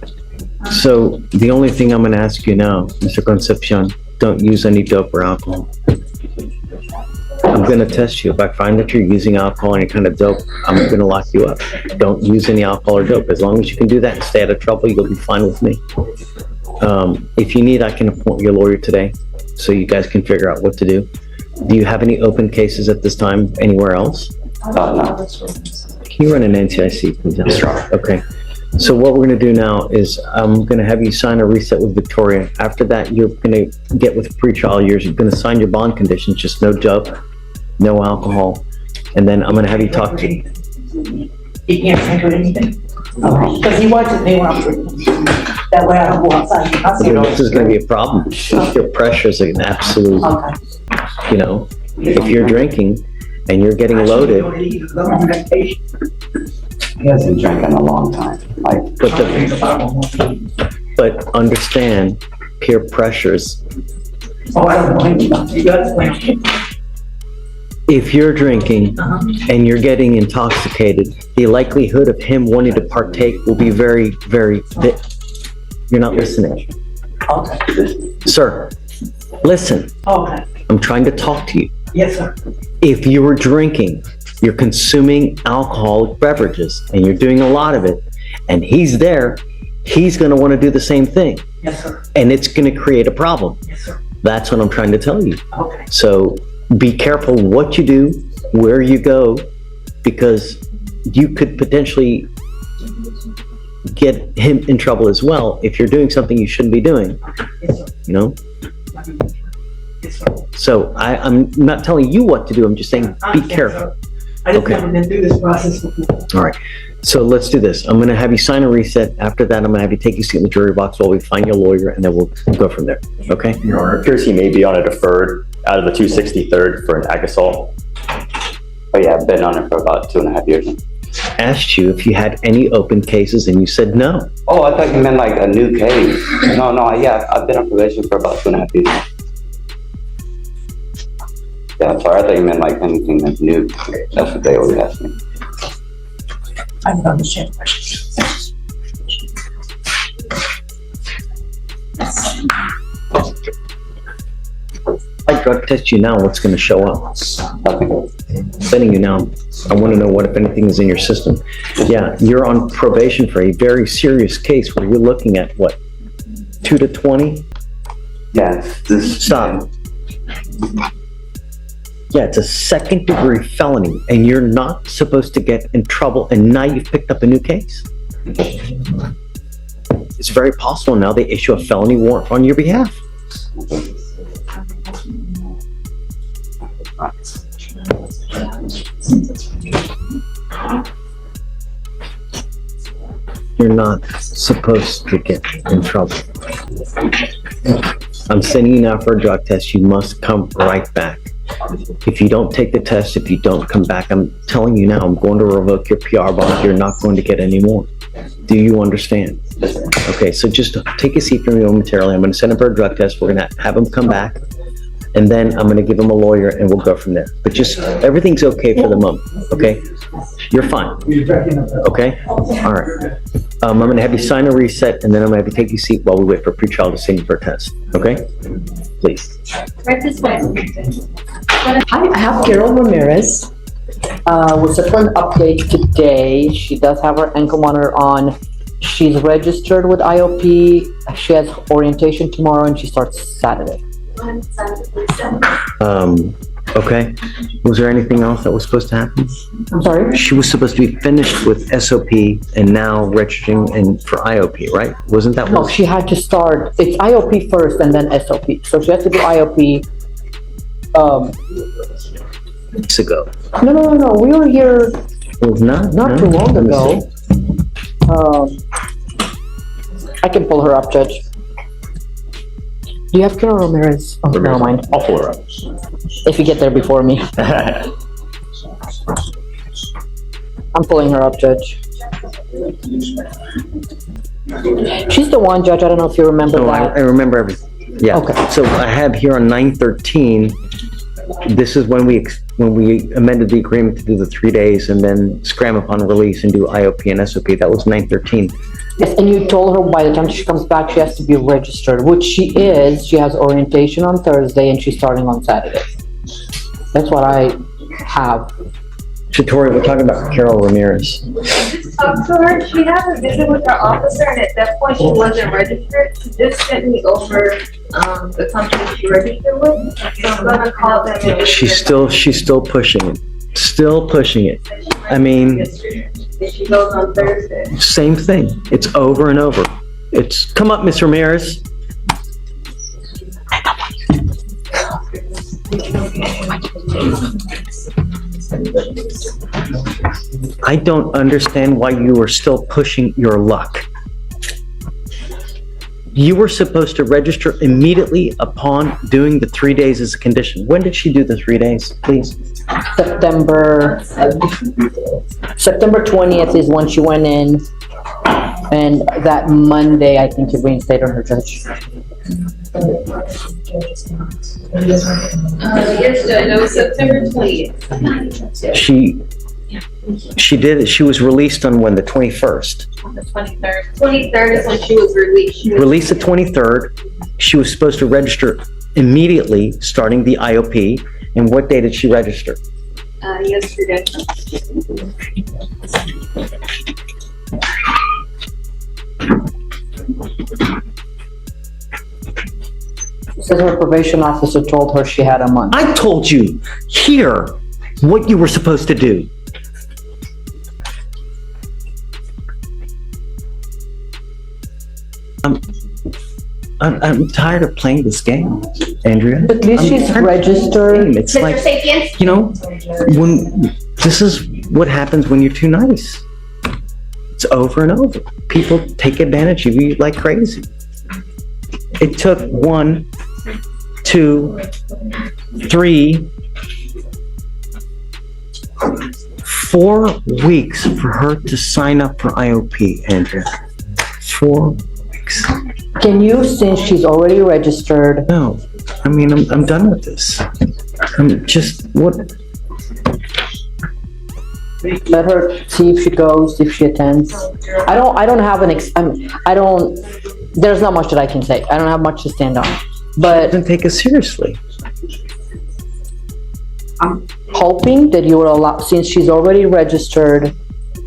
So the only thing I'm going to ask you now, Mr. Concepcion, don't use any dope or alcohol. I'm going to test you. If I find that you're using alcohol and any kind of dope, I'm going to lock you up. Don't use any alcohol or dope. As long as you can do that and stay out of trouble, you'll be fine with me. If you need, I can appoint your lawyer today so you guys can figure out what to do. Do you have any open cases at this time anywhere else? No. Can you run an NCIC, please? Sure. Okay. So what we're going to do now is I'm going to have you sign a reset with Victoria. After that, you're going to get with pretrial years. You're going to sign your bond conditions, just no dope, no alcohol. And then I'm going to have you talk to... He can't drink or anything. Because he watches me when I'm drinking. That way I don't go outside. This is going to be a problem. Your pressure is an absolute, if you're drinking and you're getting loaded. He hasn't drank in a long time. But understand, peer pressures. Oh, I don't know anything about it. You got to If you're drinking and you're getting intoxicated, the likelihood of him wanting to partake will be very, very thick. You're not listening. Okay. Sir, listen. Okay. I'm trying to talk to you. Yes, sir. If you were drinking, you're consuming alcoholic beverages and you're doing a lot of it, and he's there, he's going to want to do the same thing. Yes, sir. And it's going to create a problem. Yes, sir. That's what I'm trying to tell you. Okay. So be careful what you do, where you go, because you could potentially get him in trouble as well if you're doing something you shouldn't be doing. Yes, sir. Yes, sir. So I'm not telling you what to do. I'm just saying be careful. I just haven't been through this process before. All right. So let's do this. I'm going to have you sign a reset. After that, I'm going to have you take your seat in the jury box while we find your lawyer, and then we'll go from there. Okay? Your Honor, it appears he may be on a deferred out of the 263rd for an ag assault. Oh yeah, I've been on it for about 2.5 years now. Asked you if you had any open cases, and you said no. Oh, I thought you meant like a new case. No, yeah, I've been on probation for about 2.5 years now. Yeah, sorry, I thought you meant like anything that's new. That's what they always ask me. I don't understand. If I drug test you now, what's going to show up? Nothing. Sending you now. I want to know what, if anything, is in your system. Yeah, you're on probation for a very serious case where you're looking at what, 2 to 20? Yeah, Stop. Yeah, it's a second-degree felony, and you're not supposed to get in trouble, and now you've picked up a new case. It's very possible now they issue a felony warrant on your behalf. You're not supposed to get in trouble. I'm sending you now for a drug test. You must come right back. If you don't take the test, if you don't come back, I'm telling you now, I'm going to revoke your PR bond. You're not going to get any more. Do you understand? Okay, so just take a seat for me momentarily. I'm going to send him for a drug test. We're going to have him come back. And then I'm going to give him a lawyer and we'll go from there. But just, everything's okay for the moment, okay? You're fine. Okay? All right. I'm going to have you sign a reset and then I'm going to have you take your seat while we wait for pretrial to send you for a test, okay? Please. Right this way. I have Carol Ramirez. We're set for an update today. She does have her ankle monitor on. She's registered with IOP. She has orientation tomorrow and she starts Saturday. Okay. Was there anything else that was supposed to happen? I'm sorry? She was supposed to be finished with SOP and now registering and for IOP, right? Wasn't that No, what? she had to start, it's IOP first and then SOP. So she has to do IOP. Weeks ago. No. We were here It was not too long ago. I can pull her up, Judge. Do you have Carol Ramirez? Oh, never mind. I'll pull her up. If you get there before me. I'm pulling her up, Judge. She's the one, Judge, I don't know if you remember No, I that. remember everything. Yeah. Okay. So I have here on 9/13, this is when we amended the agreement to do the 3 days and then scram upon release and do IOP and SOP. That was 9/13. Yes, and you told her by the time she comes back, she has to be registered, which she is. She has orientation on Thursday and she's starting on Saturday. That's what I have. Shatori, we're talking about Carol Ramirez. So she had a visit with her officer and at that point she wasn't registered. She just sent me over, the company she registered with. So I'm gonna call them and. She's still pushing it. Still pushing it. I mean, She goes on Thursday. same thing. It's over and over. It's, come up, Miss Ramirez. I don't understand why you are still pushing your luck. You were supposed to register immediately upon doing the 3 days as a condition. When did she do the 3 days, please? September 20th is when she went in. And that Monday, I think you reinstated her, Judge. Yes, Judge, it was September 20th. She did it. She was released on when, the 21st? The 23rd. 23rd is when she was released. Released the 23rd. She was supposed to register immediately, starting the IOP. And what day did she register? Yesterday. Says her probation officer told her she had a month. I told you here what you were supposed to do. I'm tired of playing this game, Andrea. At least she's registered. It's like, you know, when this is what happens when you're too nice. It's over and over. People take advantage of you like crazy. It took 1, 2, 3, 4 weeks for her to sign up for IOP, Andrea. 4 weeks. Can you, since she's already registered? No, I mean, I'm done with this. I'm just, what? Let her see if she goes, if she attends. I don't have there's not much that I can say. I don't have much to stand on. But then take it seriously. I'm hoping that you will allow, since she's already registered,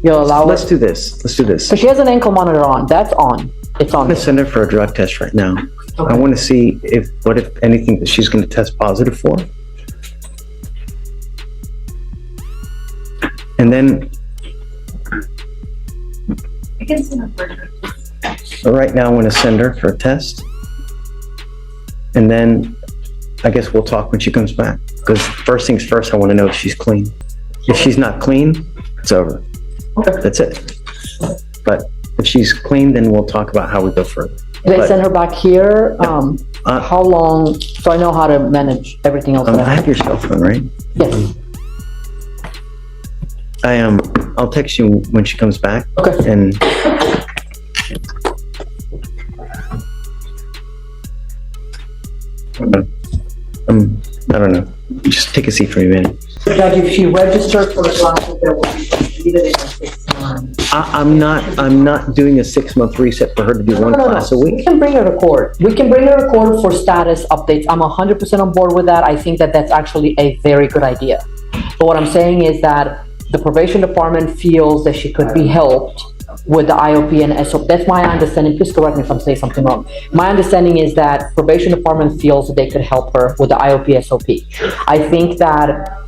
you'll allow Let's do this. Let's do this. But she has an ankle monitor on. That's on. It's on. I'm gonna send her for a drug test right now. I want to see if anything that she's going to test positive for. And then, I can send her for right now, I'm going to send her for a test. And then I guess we'll talk when she comes back. Because first things first, I want to know if she's clean. If she's not clean, it's over. That's it. But if she's clean, then we'll talk about how we go further. They send her back here, how long, so I know how to manage everything else. I have your cell phone, right? Yes. I'll text you when she comes back. Okay. And I don't know. Just take a seat for a minute. Judge, if she registered for the classes, there will be needed in 6 months. I'm not doing a 6-month reset for her to do one class a We week. can bring her to court. We can bring her to court for status updates. I'm 100% on board with that. I think that that's actually a very good idea. But what I'm saying is that the probation department feels that she could be helped with the IOP and SOP. That's my understanding. Please correct me if I'm saying something wrong. My understanding is that probation department feels that they could help her with the IOP SOP. I think that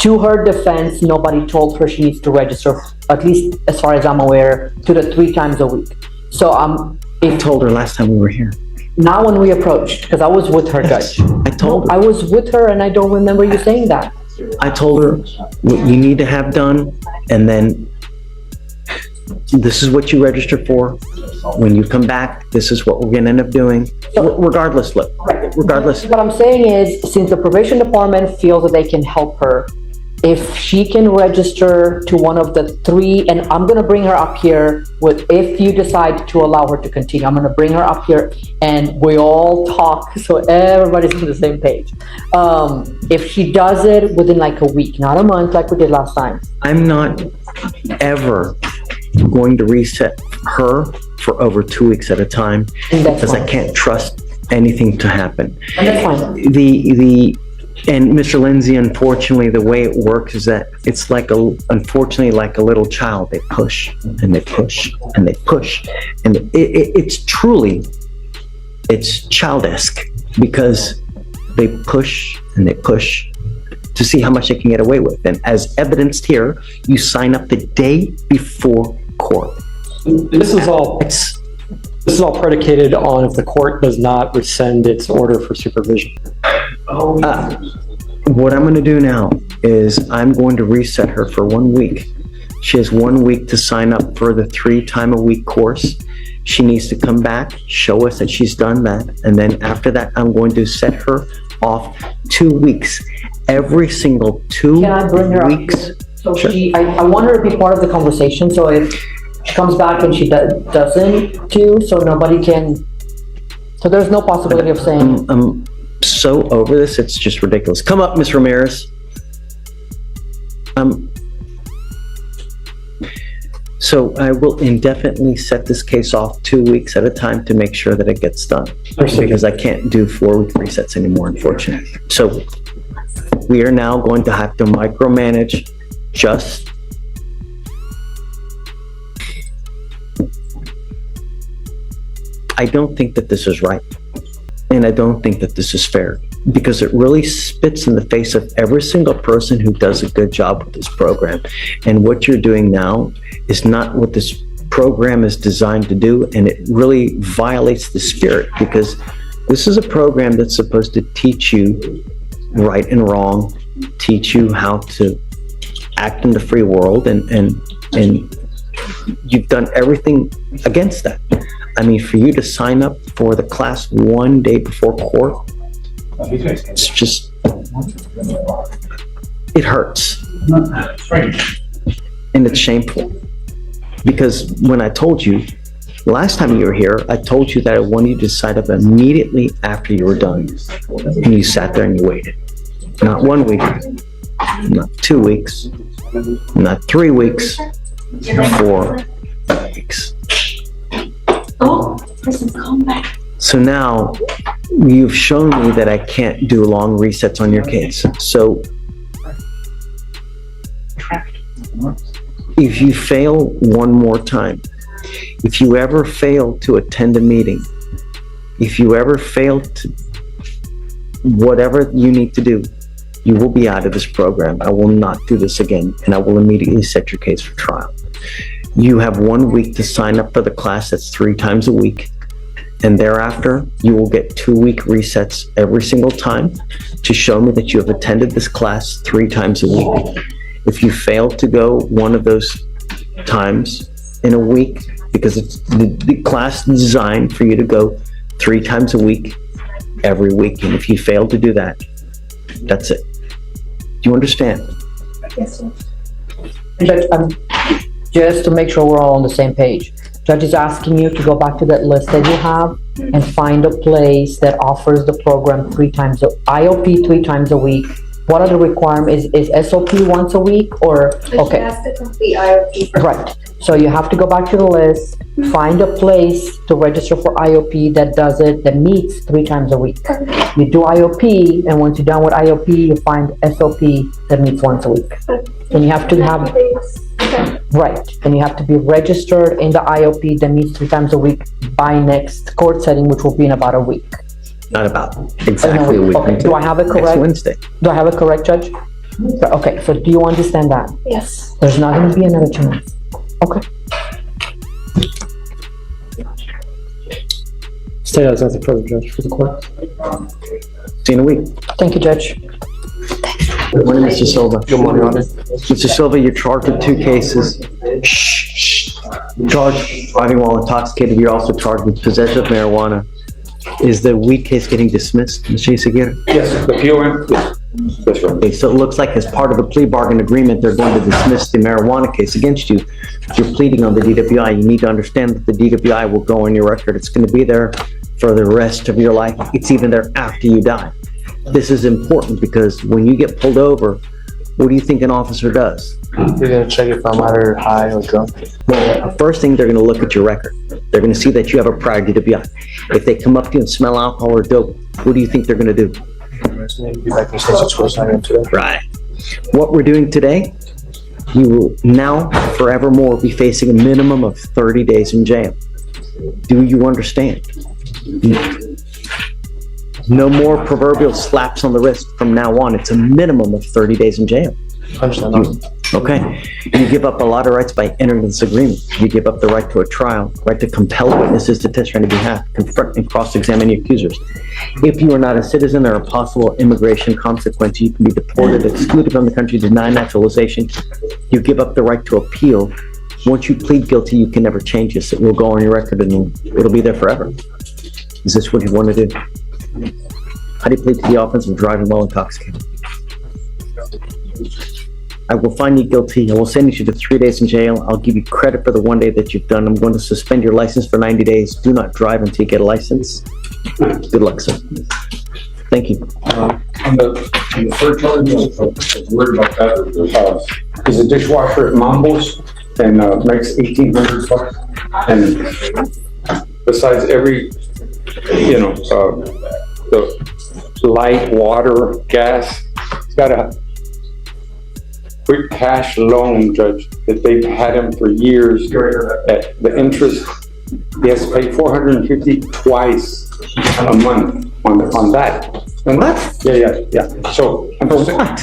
to her defense, nobody told her she needs to register, at least as far as I'm aware, 2 to 3 times a week. So I told her last time we were here. now when we approached, because I was with her, Judge. I told her. I was with her and I don't remember you saying that. I told her what you need to have done, and then this is what you register for. When you come back, this is what we're gonna end up doing. Regardless, look, regardless. What I'm saying is, since the probation department feels that they can help her, if she can register to one of the 3, and I'm gonna bring her up here with, if you decide to allow her to continue, I'm gonna bring her up here and we all talk so everybody's on the same page. If she does it within like a week, not a month like we did last time. I'm not ever going to reset her for over 2 weeks at a time because I can't trust anything to happen. And that's fine. And Mr. Lindsay, unfortunately, the way it works is that it's unfortunately like a little child. They push and they push and they push. And it's childish because they push and they push to see how much they can get away with. And as evidenced here, you sign up the day before court. This is all predicated on if the court does not rescind its order for supervision. What I'm going to do now is I'm going to reset her for 1 week. She has 1 week to sign up for the 3-time-a-week course. She needs to come back, show us that she's done that, and then after that, I'm going to set her off 2 weeks. Every single 2 Can I bring her weeks. up? So Sure. I want her to be part of the conversation, so if she comes back and she doesn't do, so nobody can, so there's no possibility of saying. I'm so over this, it's just ridiculous. Come up, Ms. Ramirez. So I will indefinitely set this case off 2 weeks at a time to make sure that it gets done. Because I can't do 4-week resets anymore, unfortunately. So we are now going to have to micromanage just I don't think that this is right. And I don't think that this is fair because it really spits in the face of every single person who does a good job with this program. And what you're doing now is not what this program is designed to do. And it really violates the spirit because this is a program that's supposed to teach you right and wrong, teach you how to act in the free world. And you've done everything against that. I mean, for you to sign up for the class 1 day before court, it's just, it hurts. And it's shameful. Because when I told you, last time you were here, I told you that I wanted you to sign up immediately after you were done. And you sat there and you waited. Not 1 week, not 2 weeks, not 3 weeks, 4 weeks. Oh, listen, come back. So now you've shown me that I can't do long resets on your case. So if you fail one more time, if you ever fail to attend a meeting, if you ever fail to whatever you need to do, you will be out of this program. I will not do this again, and I will immediately set your case for trial. You have 1 week to sign up for the class that's 3 times a week. And thereafter, you will get 2-week resets every single time to show me that you have attended this class 3 times a week. If you fail to go one of those times in a week, because it's the class is designed for you to go 3 times a week, every week. And if you fail to do that, that's it. Do you understand? Yes, sir. Judge, just to make sure we're all on the same page, Judge is asking you to go back to that list that you have and find a place that offers the program 3 times, IOP 3 times a week. What are the requirements? Is SOP once a week or, okay. She has to complete IOP first. Right, so you have to go back to the list, find a place to register for IOP that does it, that meets 3 times a week. You do IOP, and once you're done with IOP, you find SOP that meets once a week. And you have to have, right, and you have to be registered in the IOP that meets 3 times a week by next court setting, which will be in about a week. Not about, exactly a week. Okay, do I have it correct? Next Wednesday. Do I have it correct, Judge? Okay, so do you understand that? Yes. There's not gonna be another chance. Okay. State has nothing further, Judge, for the court. See you in a week. Thank you, Judge. Good morning, Mr. Silva. Good morning, Honor. Mr. Silva, you're charged with 2 cases. Charged with driving while intoxicated. You're also charged with possession of marijuana. Is the weed case getting dismissed, Mr. Izaguirre? Yes, the POM, yes, that's right. Okay, so it looks like as part of the plea bargain agreement, they're going to dismiss the marijuana case against you. If you're pleading on the DWI, you need to understand that the DWI will go on your record. It's going to be there for the rest of your life. It's even there after you die. This is important because when you get pulled over, what do you think an officer does? You're gonna check if I'm either high or drunk. Well, the first thing, they're going to look at your record. They're going to see that you have a prior DWI. If they come up to you and smell alcohol or dope, what do you think they're going to do? Be back in the same situation I am today. Right. What we're doing today, you will now forevermore be facing a minimum of 30 days in jail. Do you understand? No more proverbial slaps on the wrist from now on. It's a minimum of 30 days in jail. Okay. You give up a lot of rights by entering this agreement. You give up the right to a trial, right to compel witnesses to testify on your behalf, confront and cross-examine your accusers. If you are not a citizen, there are possible immigration consequences. You can be deported, excluded from the country, denied naturalization. You give up the right to appeal. Once you plead guilty, you can never change this. It will go on your record and it'll be there forever. Is this what you want to do? How do you plead to the offense of driving while intoxicated? I will find you guilty. I will send you to 3 days in jail. I'll give you credit for the 1 day that you've done. I'm going to suspend your license for 90 days. Do not drive until you get a license. Good luck, sir. Thank you. On the third charge, I was worried about that. Is a dishwasher at Mambo's and makes $1,800. And besides every, the light, water, gas, it's got a quick cash loan, Judge, that they've had him for years. At the interest, he has to pay $450 twice a month on that. What? Yeah. So for what?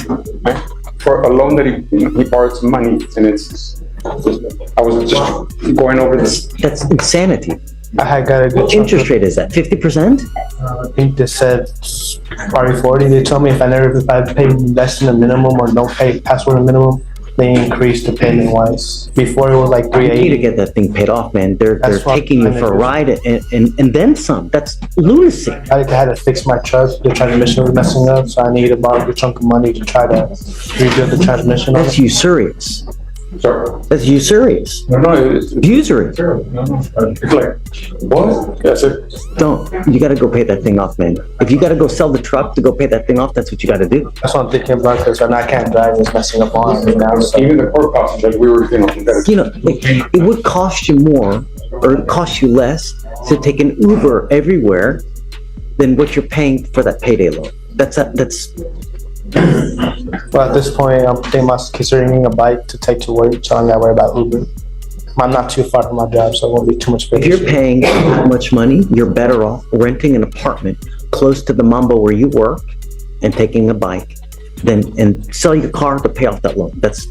For a loan that he borrowed some money, and I was just going over this. That's insanity. I had got a good What interest rate is that? 50%? I think they said probably 40. They told me if I paid less than the minimum or don't pay past the minimum, they increased the payment wise. Before it was like You $380. need to get that thing paid off, man. They're That's what taking you I'm for a gonna ride and then some. That's lunacy. I had to fix my truck. The transmission was messing up, so I needed to borrow a good chunk of money to try to rebuild the transmission. That's usurious. Sorry. That's usurious. No, it's Usury. it's like, what? That's it. Don't. You gotta go pay that thing off, man. If you gotta go sell the truck to go pay that thing off, that's what you gotta do. That's what I'm thinking about, because I can't drive. It's messing up on me now. So. Even the court costs, Judge, we were, It would cost you more, or it cost you less, to take an Uber everywhere than what you're paying for that payday loan. That's. Well, at this point, I'm thinking about considering a bike to take to work, so I'm not worried about Uber. I'm not too far from my job, so it won't be too much. If you're paying that much money, you're better off renting an apartment close to the Mambo where you work and taking a bike and sell your car to pay off that loan. That's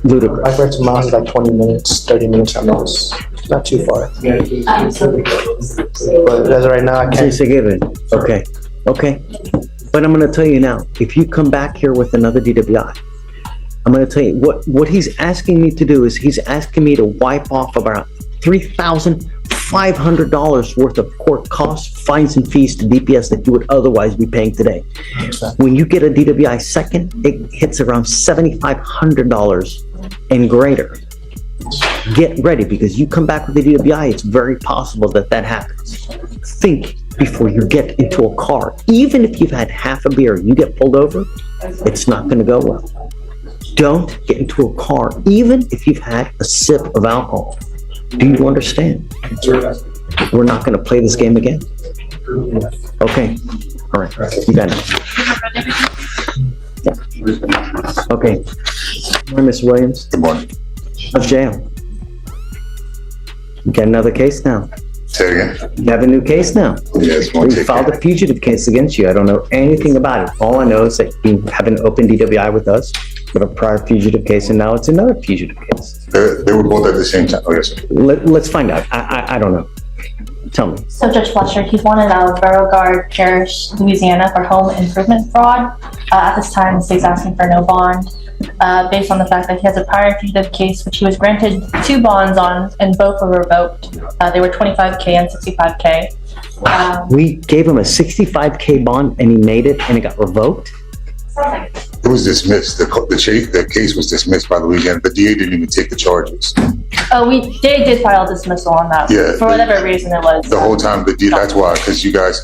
ludicrous. I've read to mine is like 20 minutes, 30 minutes at most. It's not too far. But as of right now, I can't. Say given. Okay. But I'm gonna tell you now, if you come back here with another DWI, I'm gonna tell you what he's asking me to do is he's asking me to wipe off about $3,500 worth of court costs, fines and fees to DPS that you would otherwise be paying today. When you get a DWI second, it hits around $7,500 and greater. Get ready, because you come back with a DWI, it's very possible that happens. Think before you get into a car. Even if you've had half a beer, you get pulled over, it's not gonna go well. Don't get into a car, even if you've had a sip of alcohol. Do you understand? We're not going to play this game again. Okay. All right. You got it. Yeah. Okay. Good morning, Ms. Williams. Good morning. How's jail? You got another case now. Say again? You have a new case now. Yes. We filed a fugitive case against you. I don't know anything about it. All I know is that you have an open DWI with us, with a prior fugitive case, and now it's another fugitive case. They were both at the same time. Oh, yes. Let's find out. I don't know. Tell me. So Judge Fleischer, he's wanted out of Beauregard Parish, Louisiana for home improvement fraud. At this time, the state's asking for no bond, based on the fact that he has a prior fugitive case, which he was granted 2 bonds on, and both were revoked. They were $25K and $65K. We gave him a $65K bond and he made it and it got revoked? It was dismissed. The case was dismissed by Louisiana. The DA didn't even take the charges. Oh, we did file dismissal on that. Yeah. For whatever reason it was. The whole time, that's why, because you guys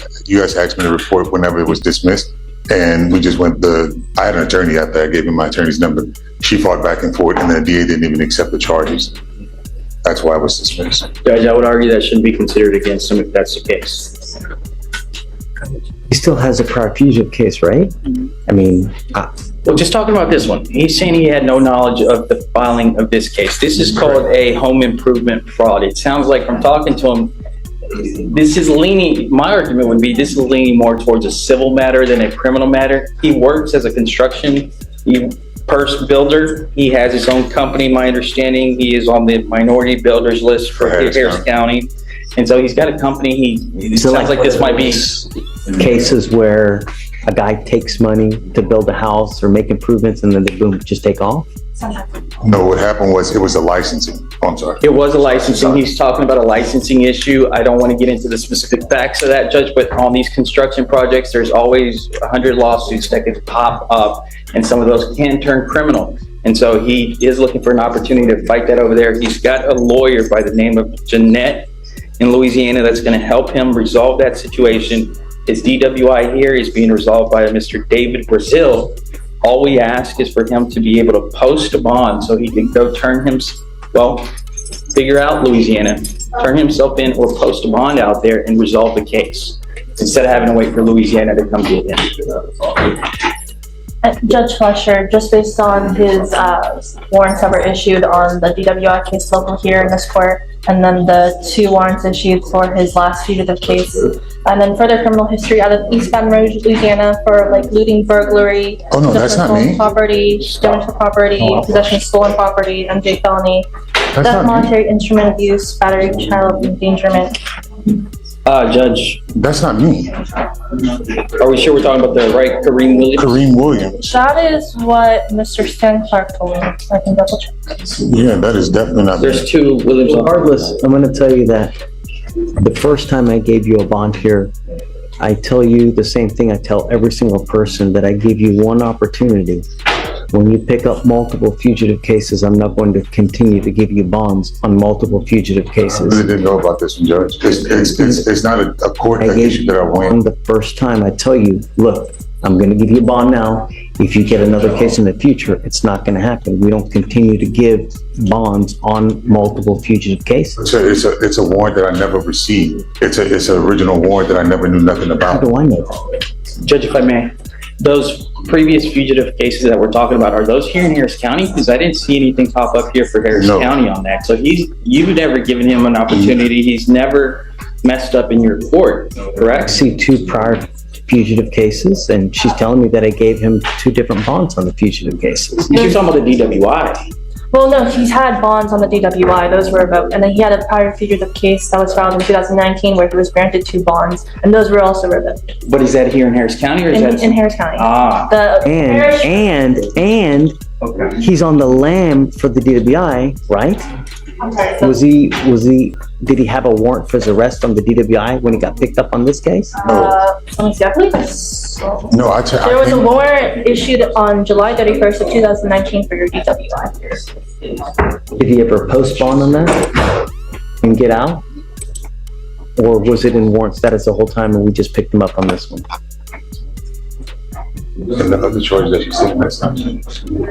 asked me to report whenever it was dismissed. And we just I had an attorney after I gave him my attorney's number. She fought back and forth, and the DA didn't even accept the charges. That's why it was dismissed. Judge, I would argue that shouldn't be considered against him if that's the case. He still has a prior fugitive case, right? I mean, Well, just talking about this one, he's saying he had no knowledge of the filing of this case. This is called a home improvement fraud. It sounds like from talking to him, my argument would be this is leaning more towards a civil matter than a criminal matter. He works as a construction purse builder. He has his own company, my understanding. He is on the minority builders list for Harris County. And so he's got a company. It sounds like this might be cases where a guy takes money to build a house or make improvements and then they boom, just take off? No, what happened was it was a licensing. Oh, I'm sorry. It was a licensing. He's talking about a licensing issue. I don't want to get into the specific facts of that, Judge, but on these construction projects, there's always 100 lawsuits that could pop up, and some of those can turn criminal. And so he is looking for an opportunity to fight that over there. He's got a lawyer by the name of Jeanette in Louisiana that's going to help him resolve that situation. His DWI here is being resolved by Mr. David Brazil. All we ask is for him to be able to post a bond so he can go figure out Louisiana, turn himself in or post a bond out there and resolve the case instead of having to wait for Louisiana to come get him. Judge Fleischer, just based on his warrants that were issued on the DWI case local here in this court, and then the 2 warrants issued for his last fugitive case, and then further criminal history out of East Baton Rouge, Louisiana, for like looting, burglary, Oh, no, that's not me. property, damage to property, possession of stolen property, MJ felony, That's theft, not me. monetary instrument abuse, battery, child endangerment. Judge. That's not me. Are we sure we're talking about the right Kareem Williams? Kareem Williams. That is what Mr. Stan Clark told me. I can double check. Yeah, that is definitely not me. There's 2 Williams. Regardless, I'm going to tell you that the first time I gave you a bond here, I tell you the same thing I tell every single person, that I give you one opportunity. When you pick up multiple fugitive cases, I'm not going to continue to give you bonds on multiple fugitive I cases. really didn't know about this one, Judge. It's not a court issue that I win. The first time I tell you, look, I'm going to give you a bond now. If you get another case in the future, it's not going to happen. We don't continue to give bonds on multiple fugitive cases. It's a warrant that I never received. It's an original warrant that I never knew nothing about. How do I know that? Judge, if I may, those previous fugitive cases that we're talking about, are those here in Harris County? Because I didn't see anything pop up here for Harris County on that. So you've never given him an opportunity. He's never messed up in your court, correct? I see 2 prior fugitive cases, and she's telling me that I gave him 2 different bonds on the fugitive cases. You're talking about the DWI. Well, no, he's had bonds on the DWI, those were revoked, and then he had a prior fugitive case that was filed in 2019 where he was granted 2 bonds, and those were also revoked. But is that here in Harris County or is that? In Harris County. Ah. The parish- And Okay. he's on the lam for the DWI, right? Did he have a warrant for his arrest on the DWI when he got picked up on this case? Let me see, I believe so. No, There was a warrant issued on July 31st of 2019 for your DWI. Did he ever post bond on that and get out? Or was it in warrant status the whole time and we just picked him up on this one? And the other charges that you said, that's not.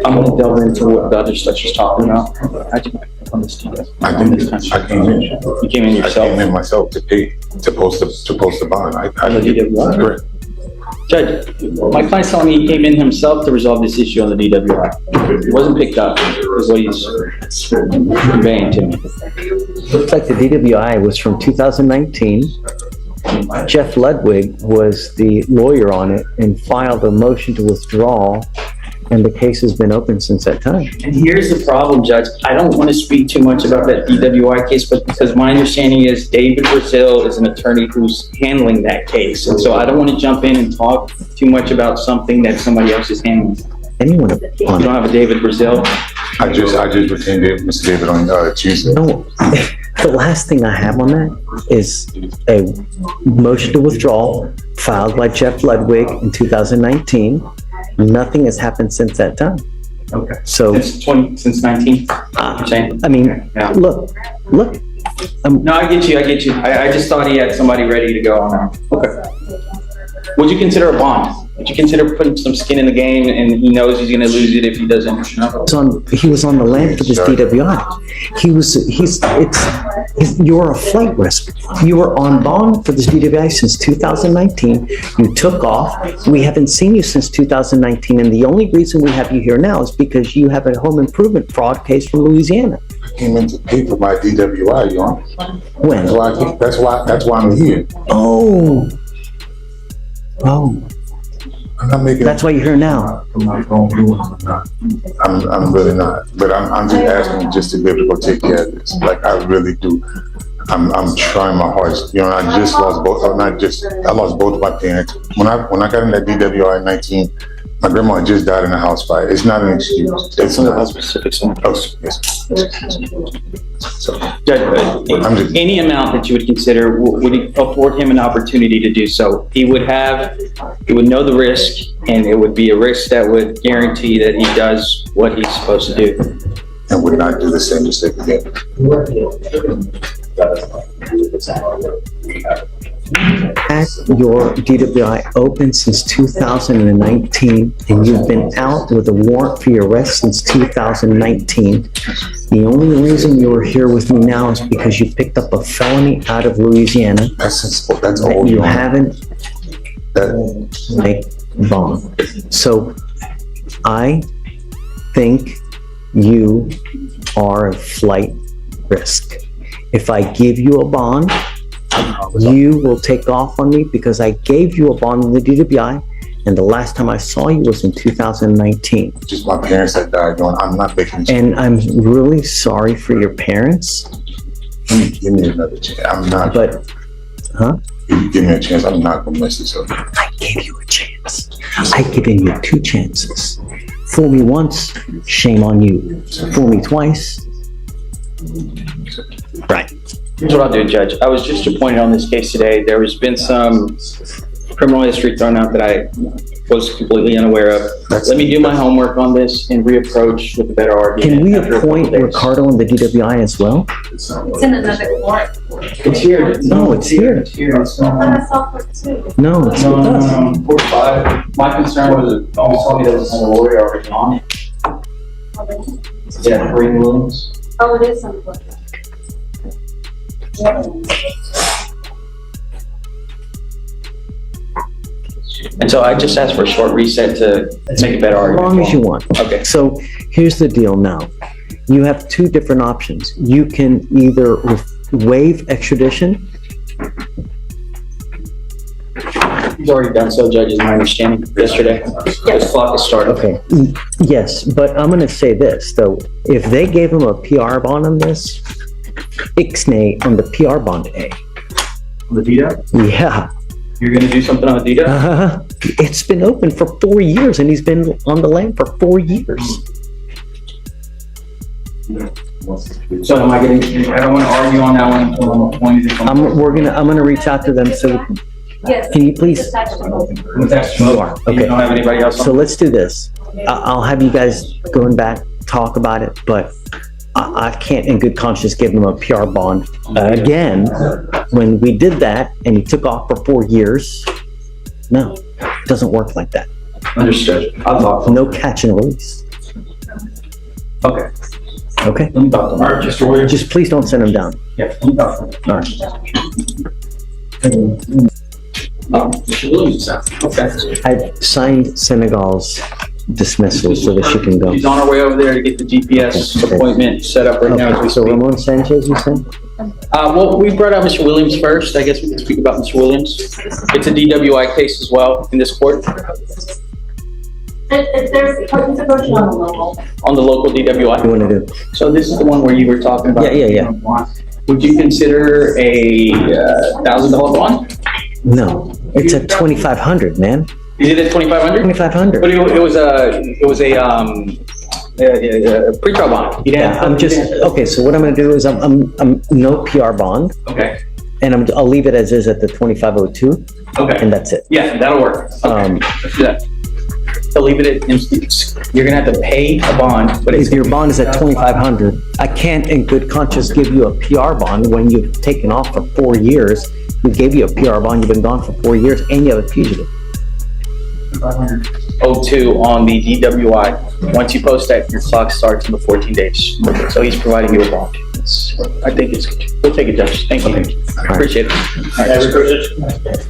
I'm gonna delve into what the other stuff she's talking about. How'd you get on this deal? I came in. You came in yourself? I came in myself to pay, to post the bond. On the DWI? Correct. Judge, my client's telling me he came in himself to resolve this issue on the DWI. It wasn't picked up, is what he's conveying to me. Looks like the DWI was from 2019. Jeff Ludwig was the lawyer on it and filed a motion to withdraw, and the case has been open since that time. And here's the problem, Judge. I don't want to speak too much about that DWI case, but because my understanding is David Brazil is an attorney who's handling that case. And so I don't want to jump in and talk too much about something that somebody else is handling. Anyone on You don't have a David Brazil? I just retained Mr. David on Tuesday. No, the last thing I have on that is a motion to withdraw filed by Jeff Ludwig in 2019. Nothing has happened since that time. Okay. So, Since 19? You're saying? I mean, Yeah. look. No, I get you. I just thought he had somebody ready to go on that. Okay. Would you consider a bond? Would you consider putting some skin in the game and he knows he's gonna lose it if he doesn't? He was on the land for this DWI. You're a flight risk. You were on bond for this DWI since 2019. You took off. We haven't seen you since 2019, and the only reason we have you here now is because you have a home improvement fraud case from Louisiana. I came in to pay for my DWI, Your Honor. When? That's why I'm here. Oh. I'm not making. That's why you're here now. I'm not going to do it. I'm really not. But I'm just asking just to be able to go take care of this. Like I really do. I'm trying my hardest. You know, I lost both of my parents. When I got in that DWI in 19, my grandma just died in a house fire. It's not an excuse. It's not specific. Yes. So, Judge, any amount that you would consider would afford him an opportunity to do so. He would know the risk, and it would be a risk that would guarantee that he does what he's supposed to do. And would not do the same mistake again. Had your DWI open since 2019, and you've been out with a warrant for your arrest since 2019. The only reason you're here with me now is because you picked up a felony out of Louisiana. That's that you haven't made bond. So I think you are a flight risk. If I give you a bond, you will take off on me because I gave you a bond in the DWI, and the last time I saw you was in 2019. Just my parents that died. I'm not making. And I'm really sorry for your parents. Give me another chance. I'm not. But, huh? Give me a chance. I'm not gonna mess this up. I gave you a chance. I've given you 2 chances. Fool me once, shame on you. Fool me twice. Right. Here's what I'll do, Judge. I was just appointed on this case today. There has been some criminal history thrown out that I was completely unaware of. Let me do my homework on this and reapproach with a better argument. Can we appoint Ricardo in the DWI as well? It's in another court. It's here. No, it's here. It's here. It's No, it's with us. Court 5. My concern was that almost told me there was another lawyer already on it. Yeah, Green Williams. Oh, it is something. And so I just asked for a short reset to make a better As argument. long as you want. Okay. So here's the deal now. You have 2 different options. You can either waive extradition He's already done so, Judge, is my understanding, yesterday. The clock is started. Okay, yes, but I'm gonna say this, though. If they gave him a PR bond on this, ixnay on the PR bond A. The DDA? Yeah. You're gonna do something on the DDA? Uh-huh. It's been open for 4 years and he's been on the land for 4 years. So am I getting, I don't wanna argue on that one until I'm appointed. I'm gonna reach out to them, so Yes. can you please? You are, You okay. don't have anybody else on? So let's do this. I'll have you guys going back, talk about it, but I can't in good conscience give them a PR bond again. When we did that and he took off for 4 years, no, it doesn't work like that. Understood. I'll talk. No catch and release. Okay. Okay? Let me talk to him. All right, Mr. Williams. Just please don't send him down. Yeah, let me talk to him. All right. Mr. Williams is out. Okay. I signed Senegal's dismissal so that she can go. She's on her way over there to get the GPS Okay. appointment set up right now as we So speak. Ramon Sanchez, you said? Well, we brought out Mr. Williams first. I guess we can speak about Mr. Williams. It's a DWI case as well in this court, If there's, what's the version on the local? on the local What do DWI. you want to do? So this is the one where you were talking about. Yeah. Would you consider a $1,000 bond? No, it's at 2,500, man. Is it at 2,500? 2,500. But it was a pre-trial bond. You didn't Yeah, have- I'm just, okay, so what I'm gonna do is I'm no PR bond, Okay, and I'll leave it as is at the 2,502, okay. and that's it. Yeah, that'll work. Um, Let's do that. So leave it at, you're gonna have to pay a bond, but it's. If your bond is at 2,500, I can't in good conscience give you a PR bond when you've taken off for 4 years. We gave you a PR bond, you've been gone for 4 years, and you have a fugitive. 02 on the DWI. Once you post that, your clock starts in the 14 days. So he's providing you a bond. I think it's good. We'll take it, Judge. Thank you. Appreciate it. All right.